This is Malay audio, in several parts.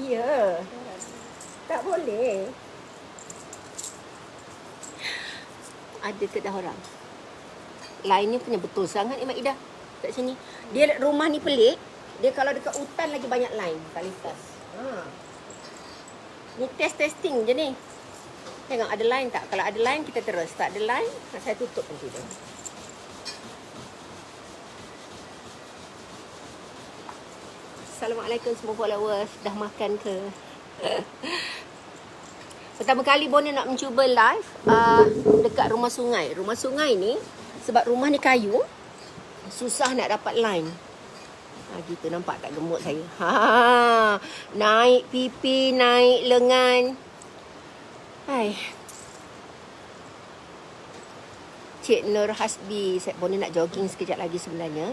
Ya. Tak boleh. Ada ke dah orang? Lainnya punya betul sangat ni Mak Ida. Kat sini. Dia rumah ni pelik. Dia kalau dekat hutan lagi banyak line. Tak lintas. Ni testing je ni. Tengok ada line tak? Kalau ada line kita terus. Tak ada line, saya tutup nanti dia. Assalamualaikum semua followers. Dah makan ke? Pertama kali Bonda nak mencuba live dekat rumah sungai. Rumah sungai ni, sebab rumah ni kayu, susah nak dapat line. Gitu nampak tak gemuk saya. Naik pipi, naik lengan. Hai. Cik Nur Hasbi, Bonda nak jogging sekejap lagi sebenarnya.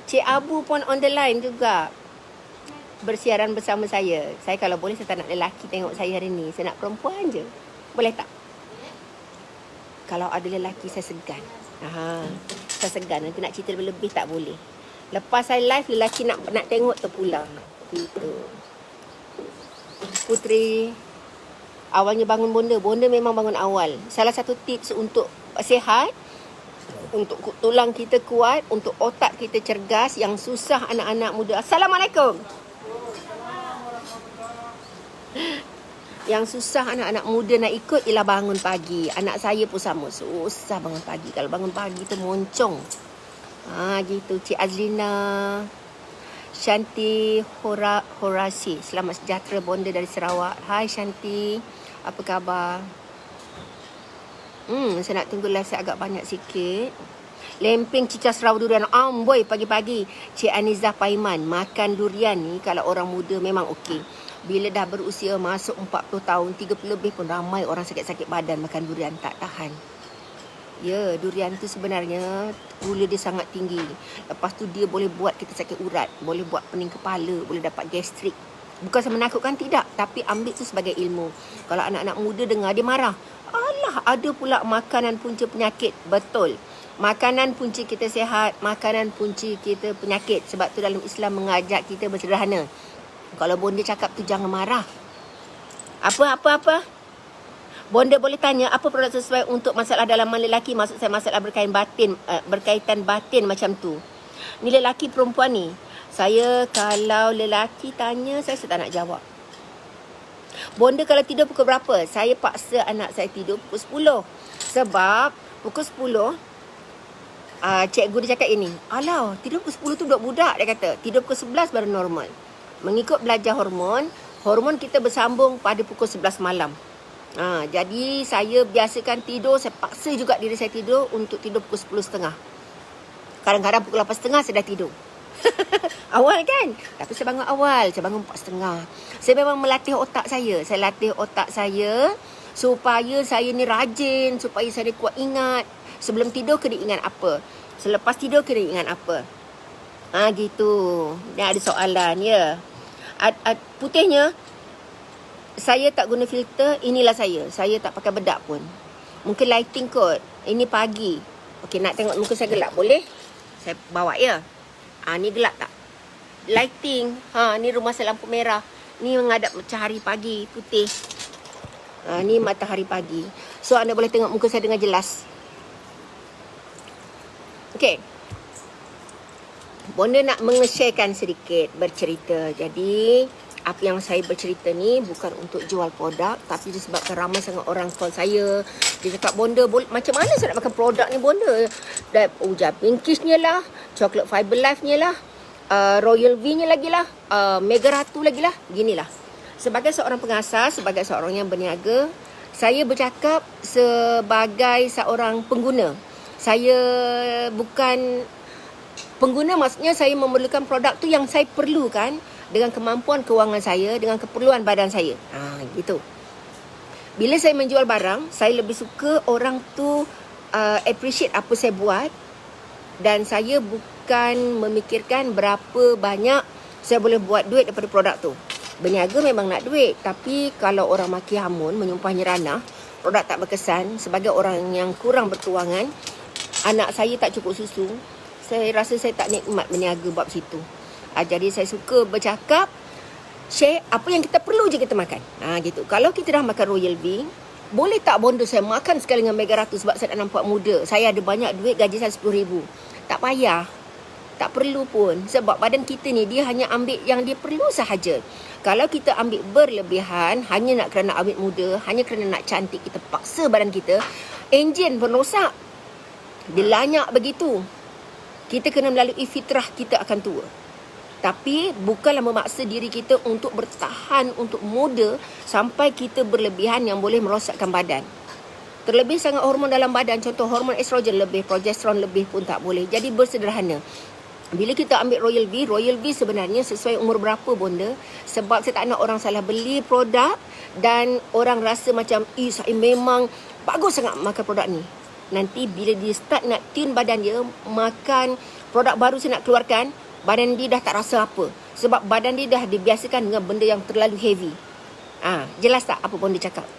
Cik Abu pun on the line juga. Bersiaran bersama saya. Saya kalau boleh saya tak nak lelaki tengok saya hari ni. Saya nak perempuan je. Boleh tak? Kalau ada lelaki saya segan. Saya segan. Nanti nak cerita lebih-lebih tak boleh. Lepas saya live lelaki nak tengok terpulang. Gitu. Putri awalnya bangun Bonda. Bonda memang bangun awal. Salah satu tips untuk sihat, untuk tulang kita kuat, untuk otak kita cergas, yang susah anak-anak muda. Assalamualaikum. Yang susah anak-anak muda nak ikut ialah bangun pagi. Anak saya pun sama, susah bangun pagi. Kalau bangun pagi tu moncong. Gitu. Cik Azlina, Shanti Horasi, selamat sejahtera Bonda dari Sarawak. Hai Shanti, apa khabar? Saya nak tunggu live saya agak banyak sikit. Lempeng cicas raw durian. Amboi pagi-pagi. Cik Anizah Paiman, makan durian ni kalau orang muda memang okey. Bila dah berusia masuk 40 tahun, 30 lebih pun ramai orang sakit-sakit badan makan durian, tak tahan. Ya, durian tu sebenarnya gula dia sangat tinggi. Lepas tu dia boleh buat kita sakit urat, boleh buat pening kepala, boleh dapat gastrik. Bukan saya menakutkan, tidak, tapi ambil tu sebagai ilmu. Kalau anak-anak muda dengar, dia marah. Alah, ada pula makanan punca penyakit. Betul. Makanan punca kita sihat, makanan punca kita penyakit. Sebab tu dalam Islam mengajak kita bersederhana. Kalau Bonda cakap tu jangan marah. Apa? Bonda boleh tanya apa produk sesuai untuk masalah dalaman lelaki? Maksud saya masalah berkaitan batin macam tu. Ni lelaki perempuan ni. Saya kalau lelaki tanya, saya tak nak jawab. Bonda kalau tidur pukul berapa? Saya paksa anak saya tidur pukul 10. Sebab pukul 10, cikgu dia cakap ini. Alah, tidur pukul 10 tu budak-budak, dia kata. Tidur pukul 11 baru normal. Mengikut belajar hormon kita bersambung pada pukul 11 malam. Jadi saya biasakan tidur, saya paksa juga diri saya tidur untuk tidur pukul 10.30. Kadang-kadang pukul 8.30 saya dah tidur. Awal kan? Tapi saya bangun awal. Saya bangun 4.30. Saya memang melatih otak saya. Saya latih otak saya supaya saya ni rajin, supaya saya kuat ingat. Sebelum tidur kena ingat apa, selepas tidur kena ingat apa. Gitu. Dia ada soalan ya. Putihnya saya tak guna filter. Inilah saya. Saya tak pakai bedak pun. Mungkin lighting kot. Ini pagi. Okey, nak tengok muka saya gelap boleh? Saya bawa ya. Ni gelap tak? Lighting. Ni rumah saya lampu merah. Ni menghadap matahari pagi, putih. Ni matahari pagi. So anda boleh tengok muka saya dengan jelas. Okey. Bonda nak mengesharekan sedikit, bercerita. Jadi, apa yang saya bercerita ni bukan untuk jual produk, tapi disebabkan ramai sangat orang call saya. Dia cakap, Bonda, macam mana saya nak makan produk ni, Bonda? Ujar Pinkish-nya lah, Chocolate Fiber Life-nya lah, Royal V-nya lagi lah, Mega Ratu lagi lah. Ginilah. Sebagai seorang pengasas, sebagai seorang yang berniaga, saya bercakap sebagai seorang pengguna. Saya bukan pengguna, maksudnya saya memerlukan produk tu yang saya perlukan dengan kemampuan kewangan saya, dengan keperluan badan saya. Gitu. Bila saya menjual barang, saya lebih suka orang tu appreciate apa saya buat, dan saya bukan memikirkan berapa banyak saya boleh buat duit daripada produk tu. Berniaga memang nak duit, tapi kalau orang maki hamun, menyumpah nyeranah, produk tak berkesan, sebagai orang yang kurang berkewangan, anak saya tak cukup susu, Saya rasa saya tak nikmat berniaga bab situ. Jadi saya suka bercakap, share apa yang kita perlu je kita makan. Gitu. Kalau kita dah makan Royal V, boleh tak bonda saya makan sekali dengan Mega Ratu sebab saya nak nampak muda. Saya ada banyak duit, gaji saya 10,000. Tak payah. Tak perlu pun. Sebab badan kita ni, dia hanya ambil yang dia perlu sahaja. Kalau kita ambil berlebihan, hanya nak kerana awet muda, hanya kerana nak cantik, kita paksa badan kita, enjin pun rosak. Dia lanyak begitu. Kita kena melalui fitrah kita akan tua. Tapi bukanlah memaksa diri kita untuk bertahan, untuk muda sampai kita berlebihan yang boleh merosakkan badan. Terlebih sangat hormon dalam badan, contoh hormon estrogen lebih, progesteron lebih pun tak boleh. Jadi bersederhana. Bila kita ambil Royal V sebenarnya sesuai umur berapa bonda. Sebab saya tak nak orang salah beli produk dan orang rasa macam, saya memang bagus sangat makan produk ni. Nanti bila dia start nak tune badan dia, makan produk baru saya nak keluarkan, badan dia dah tak rasa apa. Sebab badan dia dah dibiasakan dengan benda yang terlalu heavy. Jelas tak apa pun dia cakap?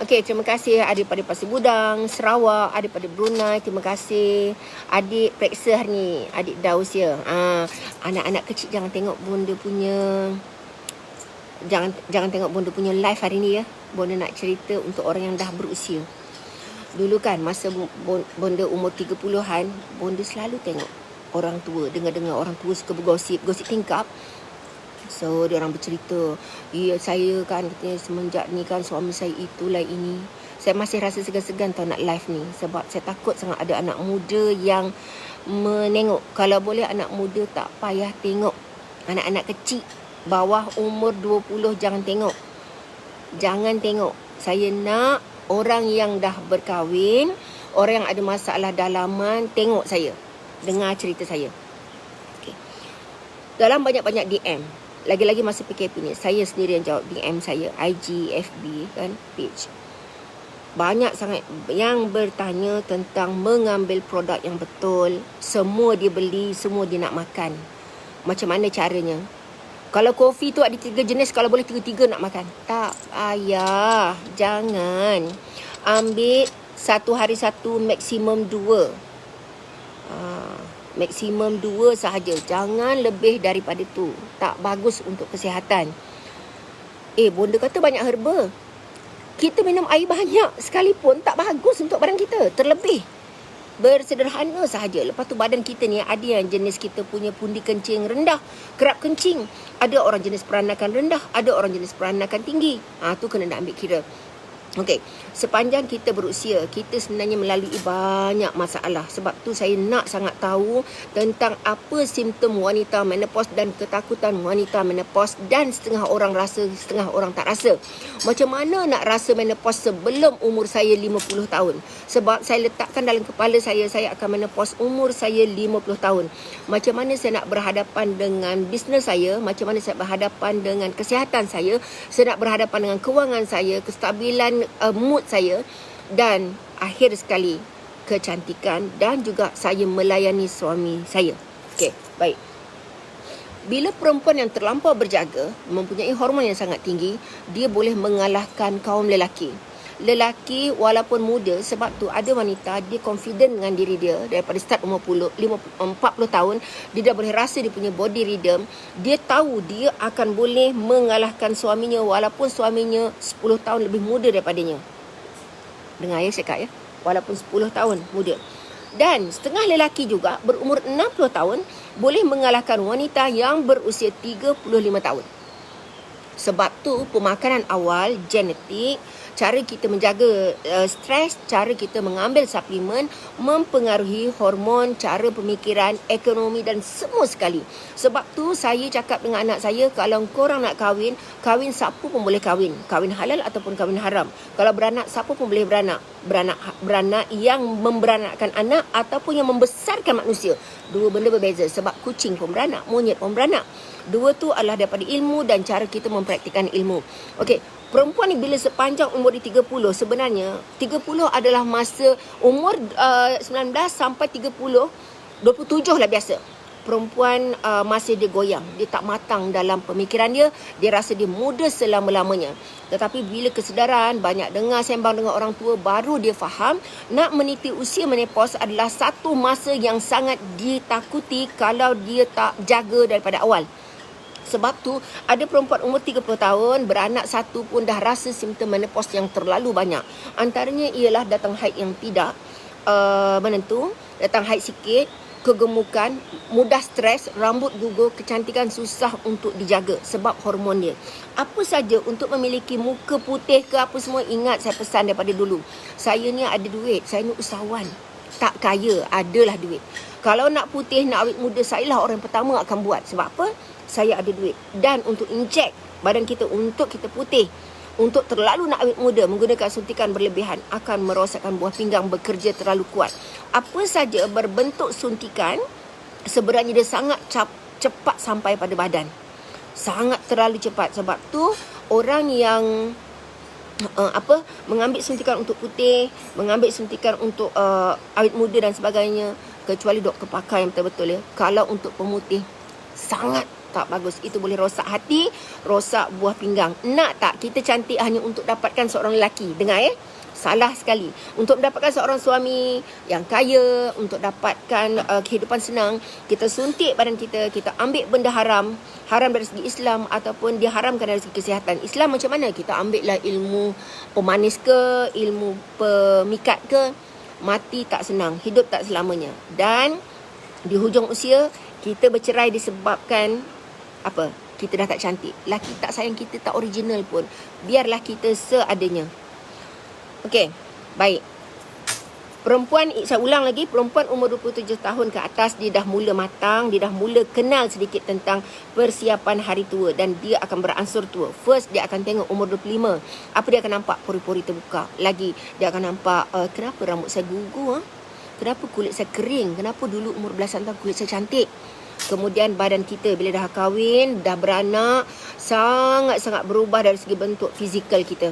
Okey, terima kasih adik pada Pasir Budang, Sarawak, adik pada Brunei, terima kasih. Adik periksa hari ni, adik dah usia. Anak-anak kecil jangan tengok bonda punya, jangan tengok bonda punya live hari ni ya. Bonda nak cerita untuk orang yang dah berusia. Dulu kan masa bonda umur 30-an, bonda selalu tengok orang tua, dengar-dengar orang tua suka bergosip tingkap. So dia orang bercerita, saya kan katanya semenjak ni kan suami saya itulah ini. Saya masih rasa segan-segan tau nak live ni, sebab saya takut sangat ada anak muda yang menengok. Kalau boleh anak muda tak payah tengok. Anak-anak kecil bawah umur 20 jangan tengok. Jangan tengok. Saya nak orang yang dah berkahwin, orang yang ada masalah dalaman, tengok saya, dengar cerita saya. Okay. Dalam banyak-banyak DM, lagi-lagi masa PKP ni, saya sendiri yang jawab DM saya, IG, FB kan, page. Banyak sangat yang bertanya tentang mengambil produk yang betul. Semua dia beli, semua dia nak makan. Macam mana caranya? Kalau kopi tu ada 3 jenis, kalau boleh 3-3 nak makan. Tak payah. Jangan. Ambil satu hari satu, maksimum 2. Maksimum 2 sahaja. Jangan lebih daripada tu. Tak bagus untuk kesihatan. Bonda kata banyak herba. Kita minum air banyak sekalipun tak bagus untuk badan kita. Terlebih. Bersederhana sahaja. Lepas tu badan kita ni ada yang jenis kita punya pundi kencing rendah, kerap kencing. Ada orang jenis peranakan rendah, ada orang jenis peranakan tinggi. Tu kena nak ambil kira. Okey, sepanjang kita berusia, kita sebenarnya melalui banyak masalah. Sebab tu saya nak sangat tahu tentang apa simptom wanita menopause dan ketakutan wanita menopause, dan setengah orang rasa, setengah orang tak rasa. Macam mana nak rasa menopause sebelum umur saya 50 tahun? Sebab saya letakkan dalam kepala saya akan menopause umur saya 50 tahun. Macam mana saya nak berhadapan dengan bisnes saya, macam mana saya berhadapan dengan kesihatan saya nak berhadapan dengan kewangan saya, kestabilan mood saya, dan akhir sekali kecantikan, dan juga saya melayani suami saya. Okey, baik. Bila perempuan yang terlampau berjaga, mempunyai hormon yang sangat tinggi, dia boleh mengalahkan kaum lelaki. Lelaki walaupun muda, sebab tu ada wanita dia confident dengan diri dia daripada start umur 40 tahun, dia dah boleh rasa dia punya body rhythm. Dia tahu dia akan boleh mengalahkan suaminya walaupun suaminya 10 tahun lebih muda daripadanya. Dengar ya cakap ya, walaupun 10 tahun muda. Dan setengah lelaki juga berumur 60 tahun boleh mengalahkan wanita yang berusia 35 tahun. Sebab tu pemakanan awal, genetik, cara kita menjaga stres, cara kita mengambil suplemen mempengaruhi hormon, cara pemikiran, ekonomi dan semua sekali. Sebab tu saya cakap dengan anak saya, kalau korang nak kahwin siapa pun boleh kahwin. Kahwin halal ataupun kahwin haram. Kalau beranak, siapa pun boleh beranak. Beranak yang memberanakkan anak ataupun yang membesarkan manusia. Dua benda berbeza. Sebab kucing pun beranak, monyet pun beranak. Dua tu adalah daripada ilmu dan cara kita mempraktikkan ilmu. Okey, perempuan ni bila sepanjang umur di 30, sebenarnya 30 adalah masa umur 19 sampai 30, 27 lah biasa. perempuan masih dia goyang, dia tak matang dalam pemikiran dia, dia rasa dia muda selama-lamanya. Tetapi bila kesedaran, banyak dengar sembang dengan orang tua, baru dia faham nak meniti usia menopause adalah satu masa yang sangat ditakuti kalau dia tak jaga daripada awal. Sebab tu ada perempuan umur 30 tahun beranak satu pun dah rasa simptom menopause yang terlalu banyak. Antaranya ialah datang haid yang tidak menentu, datang haid sikit, kegemukan, mudah stres, rambut gugur, kecantikan susah untuk dijaga sebab hormon dia. Apa saja untuk memiliki muka putih ke apa semua, ingat saya pesan daripada dulu. Saya ni ada duit, saya ni usahawan. Tak kaya, adalah duit. Kalau nak putih, nak awet muda, saya lah orang pertama akan buat. Sebab apa? Saya ada duit. Dan untuk injek badan kita untuk kita putih, untuk terlalu nak awet muda, menggunakan suntikan berlebihan akan merosakkan buah pinggang bekerja terlalu kuat. Apa saja berbentuk suntikan, sebenarnya dia sangat cepat sampai pada badan. Sangat terlalu cepat. Sebab tu orang yang mengambil suntikan untuk putih, mengambil suntikan untuk awet muda dan sebagainya, kecuali doktor pakar yang betul-betul ya. Kalau untuk pemutih, sangat tak bagus. Itu boleh rosak hati, rosak buah pinggang. Nak tak kita cantik hanya untuk dapatkan seorang lelaki? Dengar salah sekali. Untuk mendapatkan seorang suami yang kaya, untuk dapatkan kehidupan senang, kita suntik badan kita, kita ambil benda haram dari segi Islam ataupun diharamkan dari segi kesihatan. Islam macam mana? Kita ambil lah ilmu pemanis ke, ilmu pemikat ke, mati tak senang, hidup tak selamanya. Dan di hujung usia, kita bercerai disebabkan apa? Kita dah tak cantik. Laki tak sayang kita, tak original pun. Biarlah kita seadanya. Okey, baik. Perempuan, saya ulang lagi, perempuan umur 27 tahun ke atas, dia dah mula matang, dia dah mula kenal sedikit tentang persiapan hari tua dan dia akan beransur tua. First, dia akan tengok umur 25. Apa dia akan nampak? Pori-pori terbuka. Lagi, dia akan nampak, kenapa rambut saya gugur? Kenapa kulit saya kering? Kenapa dulu umur belasan tahun kulit saya cantik? Kemudian badan kita bila dah kahwin, dah beranak, sangat-sangat berubah dari segi bentuk fizikal kita.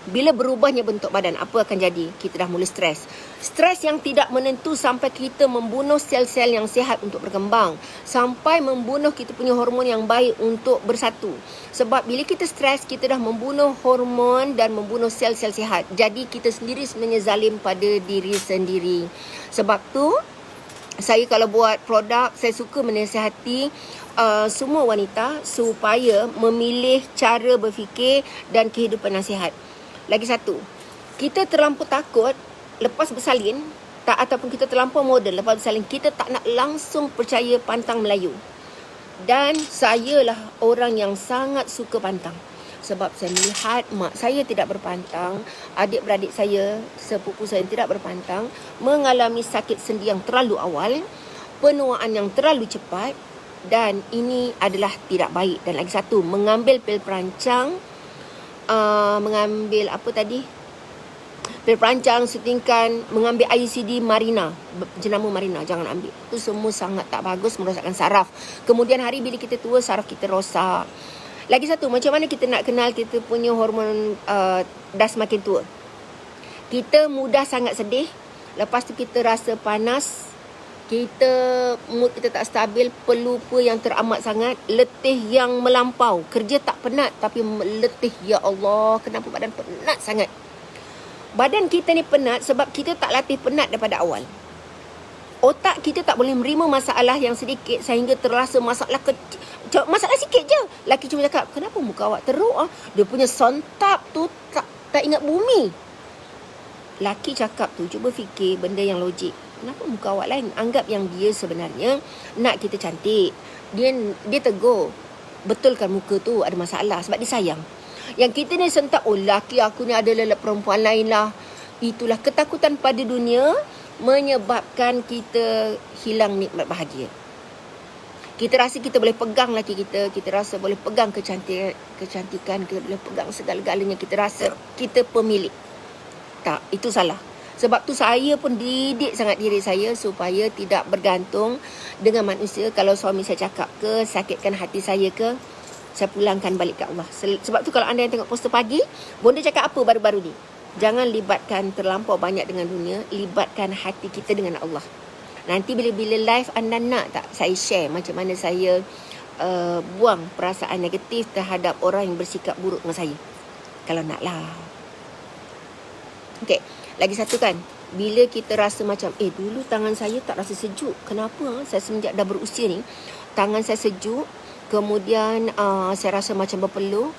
Bila berubahnya bentuk badan, apa akan jadi? Kita dah mula stres. Stres yang tidak menentu sampai kita membunuh sel-sel yang sihat untuk berkembang. Sampai membunuh kita punya hormon yang baik untuk bersatu. Sebab bila kita stres, kita dah membunuh hormon dan membunuh sel-sel sihat. Jadi kita sendiri sebenarnya zalim pada diri sendiri. Sebab tu, saya kalau buat produk, saya suka menasihati semua wanita supaya memilih cara berfikir dan kehidupan yang sihat. Lagi satu, kita terlampau takut lepas bersalin, ataupun kita terlampau moden lepas bersalin, kita tak nak langsung percaya pantang Melayu. Dan saya lah orang yang sangat suka pantang. Sebab saya melihat mak saya tidak berpantang, adik-beradik saya, sepupu saya tidak berpantang, mengalami sakit sendi yang terlalu awal, penuaan yang terlalu cepat, dan ini adalah tidak baik. Dan lagi satu, mengambil pil perancang, mengambil apa tadi? Pil perancang, suntikan, mengambil IUCD Marina, jenama Marina, jangan ambil. Itu semua sangat tak bagus, merosakkan saraf. Kemudian hari bila kita tua, saraf kita rosak. Lagi satu, macam mana kita nak kenal kita punya hormon dah semakin tua? Kita mudah sangat sedih, lepas tu kita rasa panas, mood kita tak stabil, pelupa yang teramat sangat, letih yang melampau, kerja tak penat tapi letih. Ya Allah, kenapa badan penat sangat? Badan kita ni penat sebab kita tak latih penat daripada awal. Otak kita tak boleh menerima masalah yang sedikit sehingga terasa masalah kecil. Masalah sikit je. Laki cuma cakap, kenapa muka awak teruk? Dia punya sontap tu tak ingat bumi. Laki cakap tu, cuba fikir benda yang logik. Kenapa muka awak lain? Anggap yang dia sebenarnya nak kita cantik. Dia tegur, betulkan muka tu ada masalah sebab dia sayang. Yang kita ni sentak, oh laki aku ni adalah perempuan lain lah. Itulah ketakutan pada dunia menyebabkan kita hilang nikmat bahagia. Kita rasa kita boleh pegang laki kita rasa boleh pegang kecantikan, kita boleh pegang segala-galanya, kita rasa kita pemilik. Tak, itu salah. Sebab tu saya pun didik sangat diri saya supaya tidak bergantung dengan manusia. Kalau suami saya cakap ke, sakitkan hati saya ke, saya pulangkan balik ke Allah. Sebab tu kalau anda yang tengok poster pagi, Bonda cakap apa baru-baru ni? Jangan libatkan terlampau banyak dengan dunia, libatkan hati kita dengan Allah. Nanti bila-bila live anda nak tak saya share macam mana saya buang perasaan negatif terhadap orang yang bersikap buruk dengan saya. Kalau nak lah. Okey, lagi satu kan. Bila kita rasa macam, dulu tangan saya tak rasa sejuk. Kenapa? Saya semenjak dah berusia ni, tangan saya sejuk. Kemudian saya rasa macam berpeluh.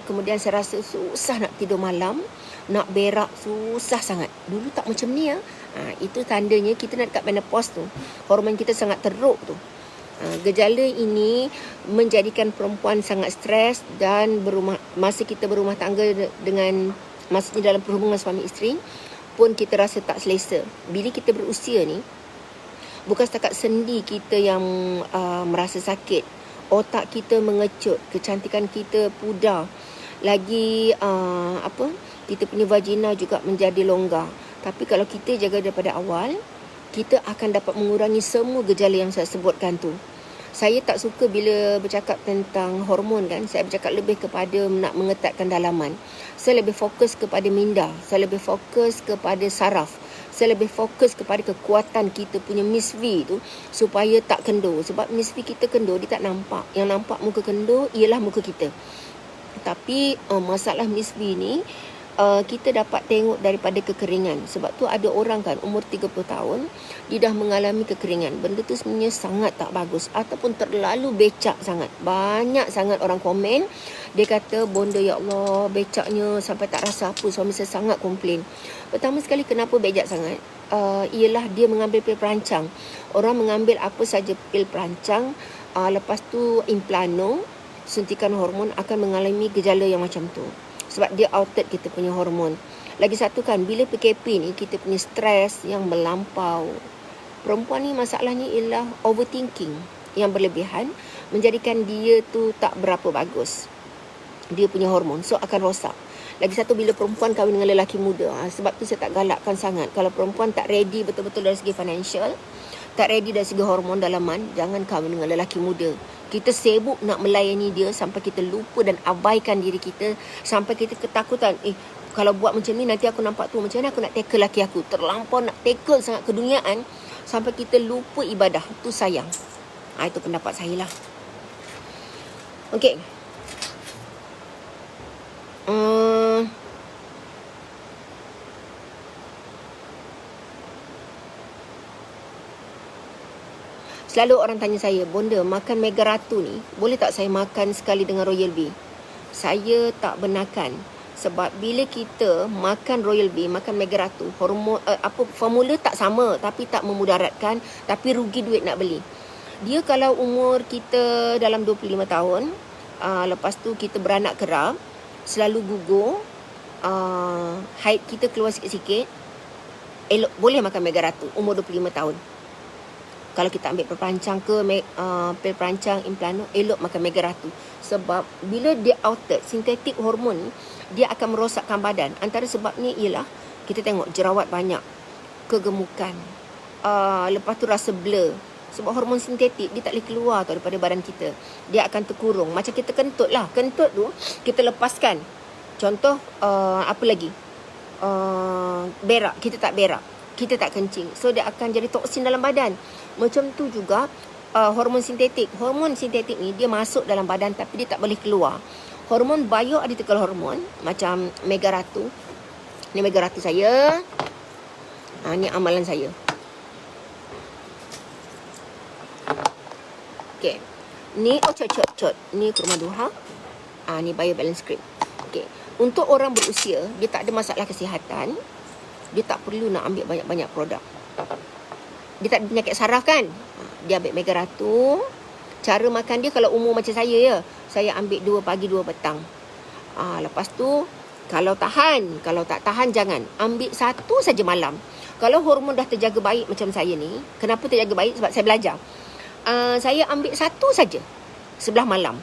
Kemudian saya rasa susah nak tidur malam. Nak berak susah sangat. Dulu tak macam ni ya. Itu tandanya kita nak dekat menopause tu. Hormon kita sangat teruk tu. Gejala ini menjadikan perempuan sangat stres dan masa kita berumah tangga dengan, maksudnya dalam perhubungan suami isteri pun kita rasa tak selesa. Bila kita berusia ni, bukan setakat sendi kita yang merasa sakit, otak kita mengecut, kecantikan kita pudar, lagi kita punya vagina juga menjadi longgar. Tapi kalau kita jaga daripada awal, kita akan dapat mengurangi semua gejala yang saya sebutkan tu. Saya tak suka bila bercakap tentang hormon kan. Saya bercakap lebih kepada nak mengetatkan dalaman. Saya lebih fokus kepada minda. Saya lebih fokus kepada saraf. Saya lebih fokus kepada kekuatan kita punya Miss V tu supaya tak kendur. Sebab Miss V kita kendur, dia tak nampak. Yang nampak muka kendur ialah muka kita. Tapi masalah Miss V ni, kita dapat tengok daripada kekeringan. Sebab tu ada orang kan umur 30 tahun dia dah mengalami kekeringan. Benda tu sebenarnya sangat tak bagus ataupun terlalu becak sangat. Banyak sangat orang komen, dia kata, bonda ya Allah, becaknya sampai tak rasa apa. Suami saya sangat komplain. Pertama sekali, kenapa becak sangat? Ialah dia mengambil pil perancang. Orang mengambil apa saja pil perancang, lepas tu implano, suntikan hormon, akan mengalami gejala yang macam tu. Sebab dia outed kita punya hormon. Lagi satu kan, bila PKP ni kita punya stres yang melampau. Perempuan ni masalahnya ialah overthinking yang berlebihan, menjadikan dia tu tak berapa bagus. Dia punya hormon, so akan rosak. Lagi satu, bila perempuan kahwin dengan lelaki muda, sebab tu saya tak galakkan sangat. Kalau perempuan tak ready betul-betul dari segi financial, tak ready dari segi hormon dalaman, jangan kahwin dengan lelaki muda. Kita sibuk nak melayani dia sampai kita lupa dan abaikan diri kita, sampai kita ketakutan, kalau buat macam ni nanti aku nampak tu, macam mana aku nak tackle laki aku. Terlampau nak tackle sangat keduniaan sampai kita lupa ibadah. Tu sayang. Itu pendapat saya lah. Okey. Selalu orang tanya saya, bonda, makan Mega Ratu ni, boleh tak saya makan sekali dengan Royal Bee? Saya tak benarkan. Sebab bila kita makan Royal Bee, makan Mega Ratu, hormon, formula tak sama, tapi tak memudaratkan, tapi rugi duit nak beli. Dia kalau umur kita dalam 25 tahun, lepas tu kita beranak kerap, selalu gugur, haid kita keluar sikit-sikit, elok boleh makan Mega Ratu umur 25 tahun. Kalau kita ambil perancang ke pil perancang, implano, elok makan Mega Ratu. Sebab bila dia outed, sintetik hormon, dia akan merosakkan badan. Antara sebabnya ialah kita tengok jerawat banyak, kegemukan, lepas tu rasa blur. Sebab hormon sintetik dia tak boleh keluar tau daripada badan kita. Dia akan terkurung. Macam kita kentut lah. Kentut tu kita lepaskan. Contoh apa lagi? Berak, kita tak berak, kita tak kencing. So dia akan jadi toksin dalam badan. Macam tu juga hormon sintetik. Hormon sintetik ni dia masuk dalam badan tapi dia tak boleh keluar. Hormon bioidentical hormon macam Mega Ratu. Ni Mega Ratu saya. Ni amalan saya. Okey. Ni cot. Ni kurma duha. Ni Bio Balance Cream. Okey. Untuk orang berusia, dia tak ada masalah kesihatan, dia tak perlu nak ambil banyak-banyak produk. Dia tak ada penyakit saraf kan? Dia ambil Mega Ratu. Cara makan dia kalau umur macam saya ya, saya ambil 2 pagi 2 petang. Lepas tu kalau tahan, kalau tak tahan jangan. Ambil 1 saja malam. Kalau hormon dah terjaga baik macam saya ni, kenapa terjaga baik? Sebab saya belajar. Saya ambil 1 saja sebelah malam.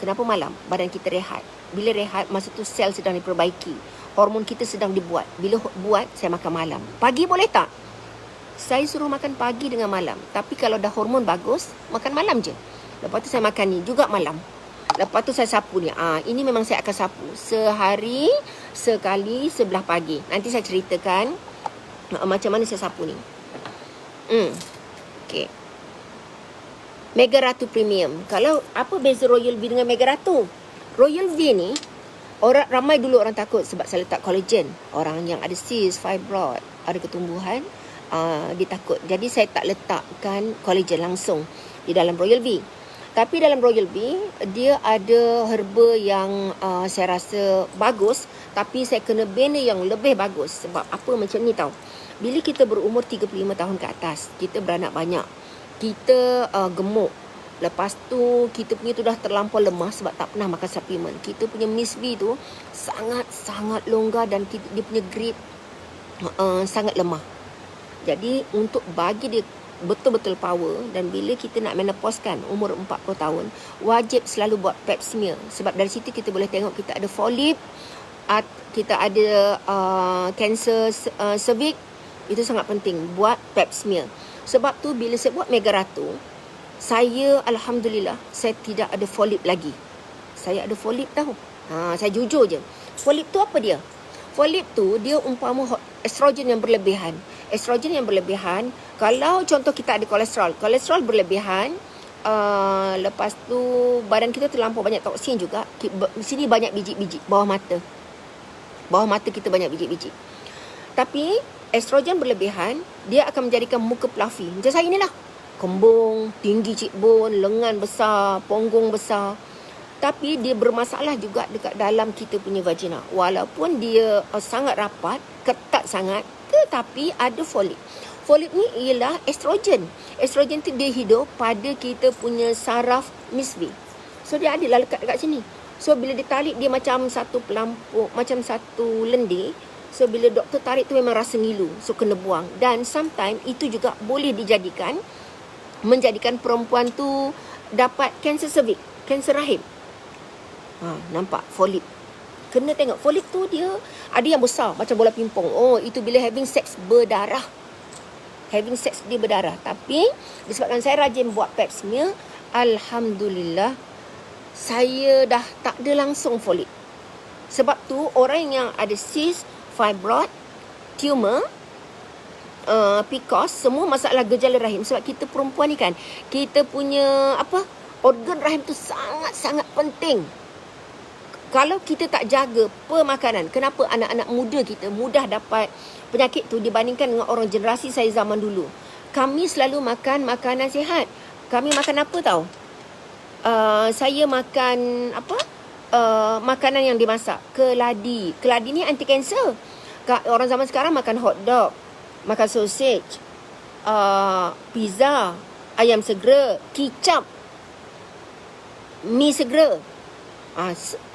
Kenapa malam? Badan kita rehat. Bila rehat, masa tu sel sedang diperbaiki, hormon kita sedang dibuat. Bila buat, saya makan malam. Pagi boleh tak? Saya suruh makan pagi dengan malam. Tapi kalau dah hormon bagus, makan malam je. Lepas tu saya makan ni juga malam. Lepas tu saya sapu ni. Ini memang saya akan sapu sehari sekali sebelah pagi. Nanti saya ceritakan Macam mana saya sapu ni. Okay. Mega Ratu Premium. Kalau apa beza Royal V dengan Mega Ratu? Royal V ni ramai dulu orang takut sebab saya letak collagen. Orang yang ada cyst, fibroid, ada ketumbuhan, dia takut. Jadi saya tak letakkan collagen langsung di dalam Royal V. Tapi dalam Royal V dia ada herba yang saya rasa bagus, tapi saya kena bina yang lebih bagus. Sebab apa macam ni tau. Bila kita berumur 35 tahun ke atas, kita beranak banyak, kita gemuk. Lepas tu kita punya tu dah terlampau lemah sebab tak pernah makan suplemen. Kita punya Miss V tu sangat-sangat longgar dan dia punya grip sangat lemah. Jadi untuk bagi dia betul-betul power, dan bila kita nak menopause kan umur 40 tahun, wajib selalu buat pap smear. Sebab dari situ kita boleh tengok kita ada folip, kita ada kanser cervix. Itu sangat penting buat pap smear. Sebab tu bila saya buat Mega Ratu, saya alhamdulillah saya tidak ada folip lagi. Saya ada folip tahu. Saya jujur je. Folip tu apa dia? Folip tu dia umpama estrogen yang berlebihan. Estrogen yang berlebihan, kalau contoh kita ada kolesterol berlebihan, lepas tu badan kita terlampau banyak toksin juga. Sini banyak biji-biji bawah mata kita banyak biji-biji. Tapi estrogen berlebihan, dia akan menjadikan muka fluffy. Macam saya ni lah. Kembung, tinggi cheekbone, lengan besar, punggung besar. Tapi dia bermasalah juga dekat dalam kita punya vagina. Walaupun dia sangat rapat, ketat sangat, tetapi ada folip. Folip ni ialah estrogen. Estrogen tu dia hidup pada kita punya saraf Miss V. So dia ada lah lekat sini. So bila dia tarik, dia macam satu pelampuk, macam satu lendir. So bila doktor tarik tu memang rasa ngilu. So kena buang. Dan sometimes itu juga boleh menjadikan perempuan tu dapat kanser cervix, kanser rahim. Nampak folip. Kena tengok folip tu dia ada yang besar macam bola pimpong. Itu bila having sex berdarah. Having sex dia berdarah. Tapi disebabkan saya rajin buat pap smear, alhamdulillah saya dah tak ada langsung folip. Sebab tu orang yang ada cyst, fibroid, tumor, PCOS, semua masalah gejala rahim. Sebab kita perempuan ni kan, kita punya organ rahim tu sangat-sangat penting. Kalau kita tak jaga pemakanan, kenapa anak-anak muda kita mudah dapat penyakit tu dibandingkan dengan orang generasi saya zaman dulu? Kami selalu makan makanan sihat. Kami makan apa tau? Saya makan makanan yang dimasak. Keladi. Keladi ni anti kanser. Orang zaman sekarang makan hot dog, makan sausage, pizza, ayam segera, kicap, mi segera.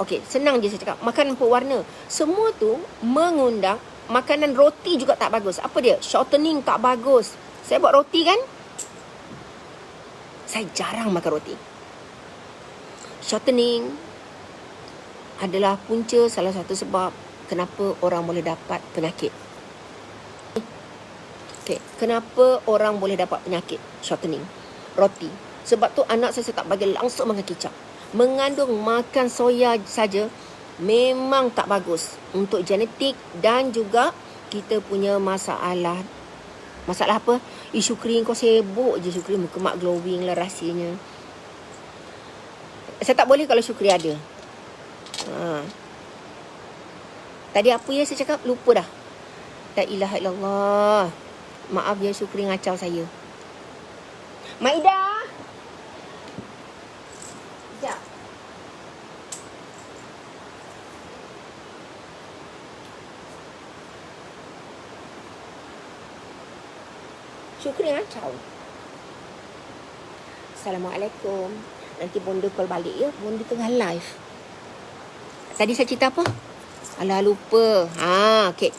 Okey, senang je saya cakap. Makanan berwarna. Semua tu mengundang. Makanan roti juga tak bagus. Apa dia? Shortening tak bagus. Saya buat roti kan, saya jarang makan roti. Shortening adalah punca salah satu sebab kenapa orang boleh dapat penyakit. Okay, kenapa orang boleh dapat penyakit shortening? Roti. Sebab tu anak saya tak bagi langsung makan kicap. Mengandung makan soya saja memang tak bagus untuk genetik dan juga kita punya masalah. Masalah apa? Syukri kau sibuk je, Syukri muka mak glowing lah rahsianya. Saya tak boleh kalau Syukri ada. Tadi apa ya saya cakap? Lupa dah. La ilaha illallah. Maaf ya Syukri ngacau saya. Maida. Sekejap. Syukri ngacau. Assalamualaikum. Nanti Bonda call balik ya. Bonda tengah live. Tadi saya cerita apa? Alah lupa. Okey.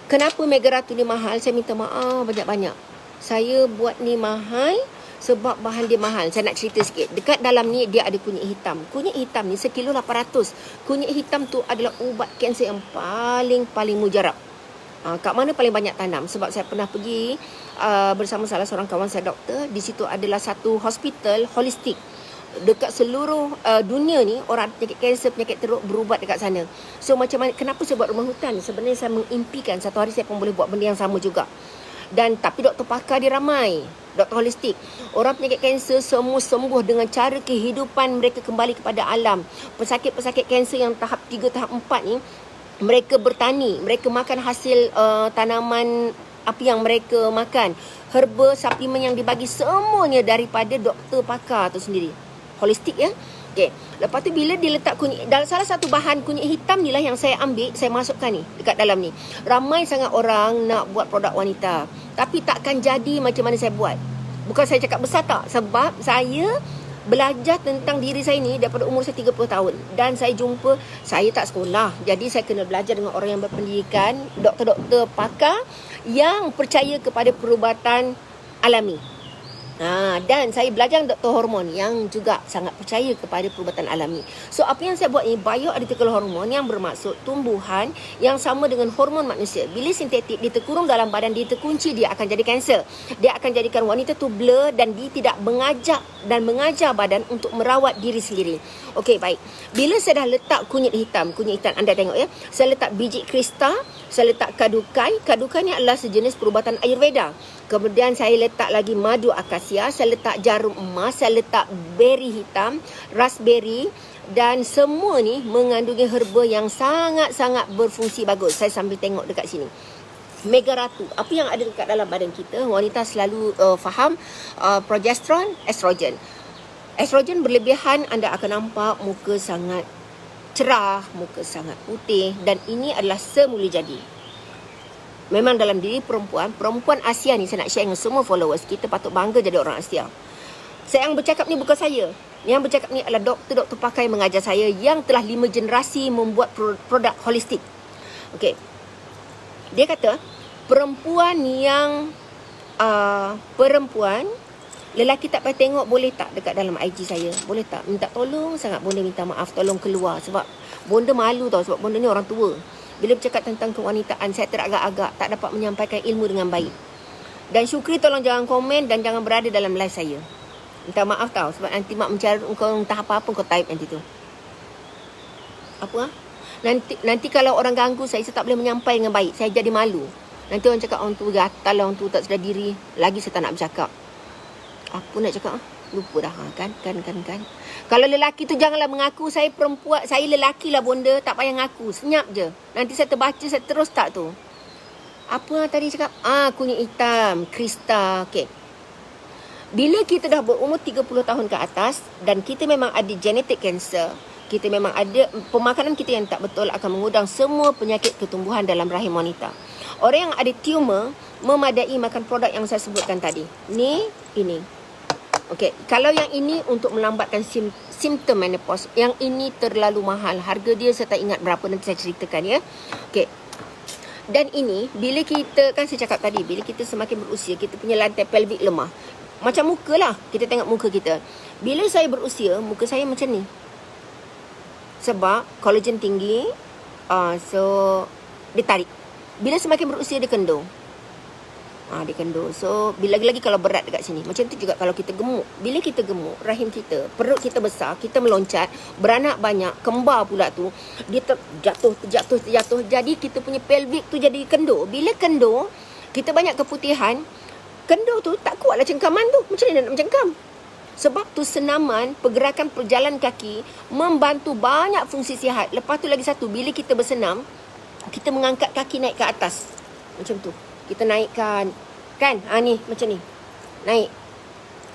Kenapa Mega Ratu ni mahal? Saya minta maaf banyak-banyak. Saya buat ni mahal sebab bahan dia mahal. Saya nak cerita sikit. Dekat dalam ni dia ada kunyit hitam. Kunyit hitam ni sekilo 800. Kunyit hitam tu adalah ubat kanser yang paling mujarab. Kat mana paling banyak tanam? Sebab saya pernah pergi bersama salah seorang kawan saya doktor. Di situ adalah satu hospital holistik dekat seluruh dunia ni, orang penyakit kanser, penyakit teruk berubat dekat sana. So macam mana, kenapa saya buat rumah hutan? Sebenarnya saya mengimpikan satu hari saya pun boleh buat benda yang sama juga. Dan tapi doktor pakar dia ramai, doktor holistik. Orang penyakit kanser semua sembuh dengan cara kehidupan mereka kembali kepada alam. Pesakit-pesakit kanser yang tahap 3, tahap 4 ni, mereka bertani, mereka makan hasil tanaman apa yang mereka makan, herba, suplemen yang dibagi, semuanya daripada doktor pakar tu sendiri. Holistik ya. Okey. Lepas tu bila dia letak kunyit, dalam salah satu bahan kunyit hitam ni lah yang saya ambil, saya masukkan ni dekat dalam ni. Ramai sangat orang nak buat produk wanita, tapi takkan jadi macam mana saya buat. Bukan saya cakap besar tak, sebab saya belajar tentang diri saya ni daripada umur saya 30 tahun. Dan saya jumpa, saya tak sekolah, jadi saya kena belajar dengan orang yang berpendidikan, doktor-doktor pakar yang percaya kepada perubatan alami. Dan saya belajar doktor hormon yang juga sangat percaya kepada perubatan alami. So apa yang saya buat ni, bioidentical hormon, yang bermaksud tumbuhan yang sama dengan hormon manusia. Bila sintetik, dia terkurung dalam badan, dia terkunci, dia akan jadi kanser. Dia akan jadikan wanita tu blur dan dia tidak mengajak dan mengajar badan untuk merawat diri sendiri. Okey, baik. Bila saya dah letak kunyit hitam anda tengok ya, saya letak biji krista, saya letak kadukai. Kadukai ni adalah sejenis perubatan Ayurveda. Kemudian saya letak lagi madu akasia, saya letak jarum emas, saya letak beri hitam, raspberry, dan semua ni mengandungi herba yang sangat-sangat berfungsi bagus. Saya sambil tengok dekat sini. Mega Ratu, apa yang ada dekat dalam badan kita, wanita selalu faham progesteron, estrogen. Estrogen berlebihan, anda akan nampak muka sangat cerah, muka sangat putih, dan ini adalah semula jadi. Memang dalam diri perempuan Asia ni, saya nak share dengan semua followers, kita patut bangga jadi orang Asia. Saya yang bercakap ni bukan saya. Yang bercakap ni adalah doktor-doktor pakar yang mengajar saya, yang telah 5 generasi membuat produk holistik. Okey. Dia kata, lelaki tak payah tengok, boleh tak dekat dalam IG saya? Boleh tak? Minta tolong sangat, bonda minta maaf, tolong keluar. Sebab bonda malu tau, sebab bonda ni orang tua. Bila bercakap tentang kewanitaan, saya teragak-agak tak dapat menyampaikan ilmu dengan baik. Dan Syukri, tolong jangan komen dan jangan berada dalam live saya. Minta maaf tau, sebab nanti mak mencari kau, entah apa-apa kau type nanti tu. Apa? Nanti kalau orang ganggu saya tak boleh menyampaikan dengan baik. Saya jadi malu. Nanti orang cakap orang tu gatal, orang tu tak sedar diri. Lagi saya tak nak bercakap. Apa nak cakap? Lupa dah. Kan. Kalau lelaki tu janganlah mengaku saya perempuan, saya lelaki lah bonda, tak payah ngaku, senyap je. Nanti saya terbaca, saya terus tak tu. Apa tadi cakap? Kunyit hitam, krista. Okey. Bila kita dah berumur 30 tahun ke atas dan kita memang ada genetic cancer, kita memang ada pemakanan kita yang tak betul, akan mengundang semua penyakit ketumbuhan dalam rahim wanita. Orang yang ada tumor memadai makan produk yang saya sebutkan tadi. Ini. Okey, kalau yang ini untuk melambatkan simptom menopause, yang ini terlalu mahal. Harga dia saya tak ingat berapa, nanti saya ceritakan ya. Okey. Dan ini, bila kita, kan saya cakap tadi, bila kita semakin berusia, kita punya lantai pelvik lemah. Macam muka lah, kita tengok muka kita. Bila saya berusia, muka saya macam ni. Sebab kolagen tinggi, so dia tarik. Bila semakin berusia, dia kendor. Dia kendor. So, lagi-lagi kalau berat dekat sini. Macam tu juga kalau kita gemuk. Bila kita gemuk, rahim kita, perut kita besar, kita meloncat, beranak banyak, kembar pula tu, dia terjatuh. Jadi, kita punya pelvic tu jadi kendor. Bila kendor, kita banyak keputihan, kendor tu tak kuatlah cengkaman tu. Macam mana nak mencengkam? Sebab tu senaman, pergerakan perjalan kaki, membantu banyak fungsi sihat. Lepas tu lagi satu, bila kita bersenam, kita mengangkat kaki naik ke atas. Macam tu. Kita naikkan, kan? Ni, macam ni. Naik.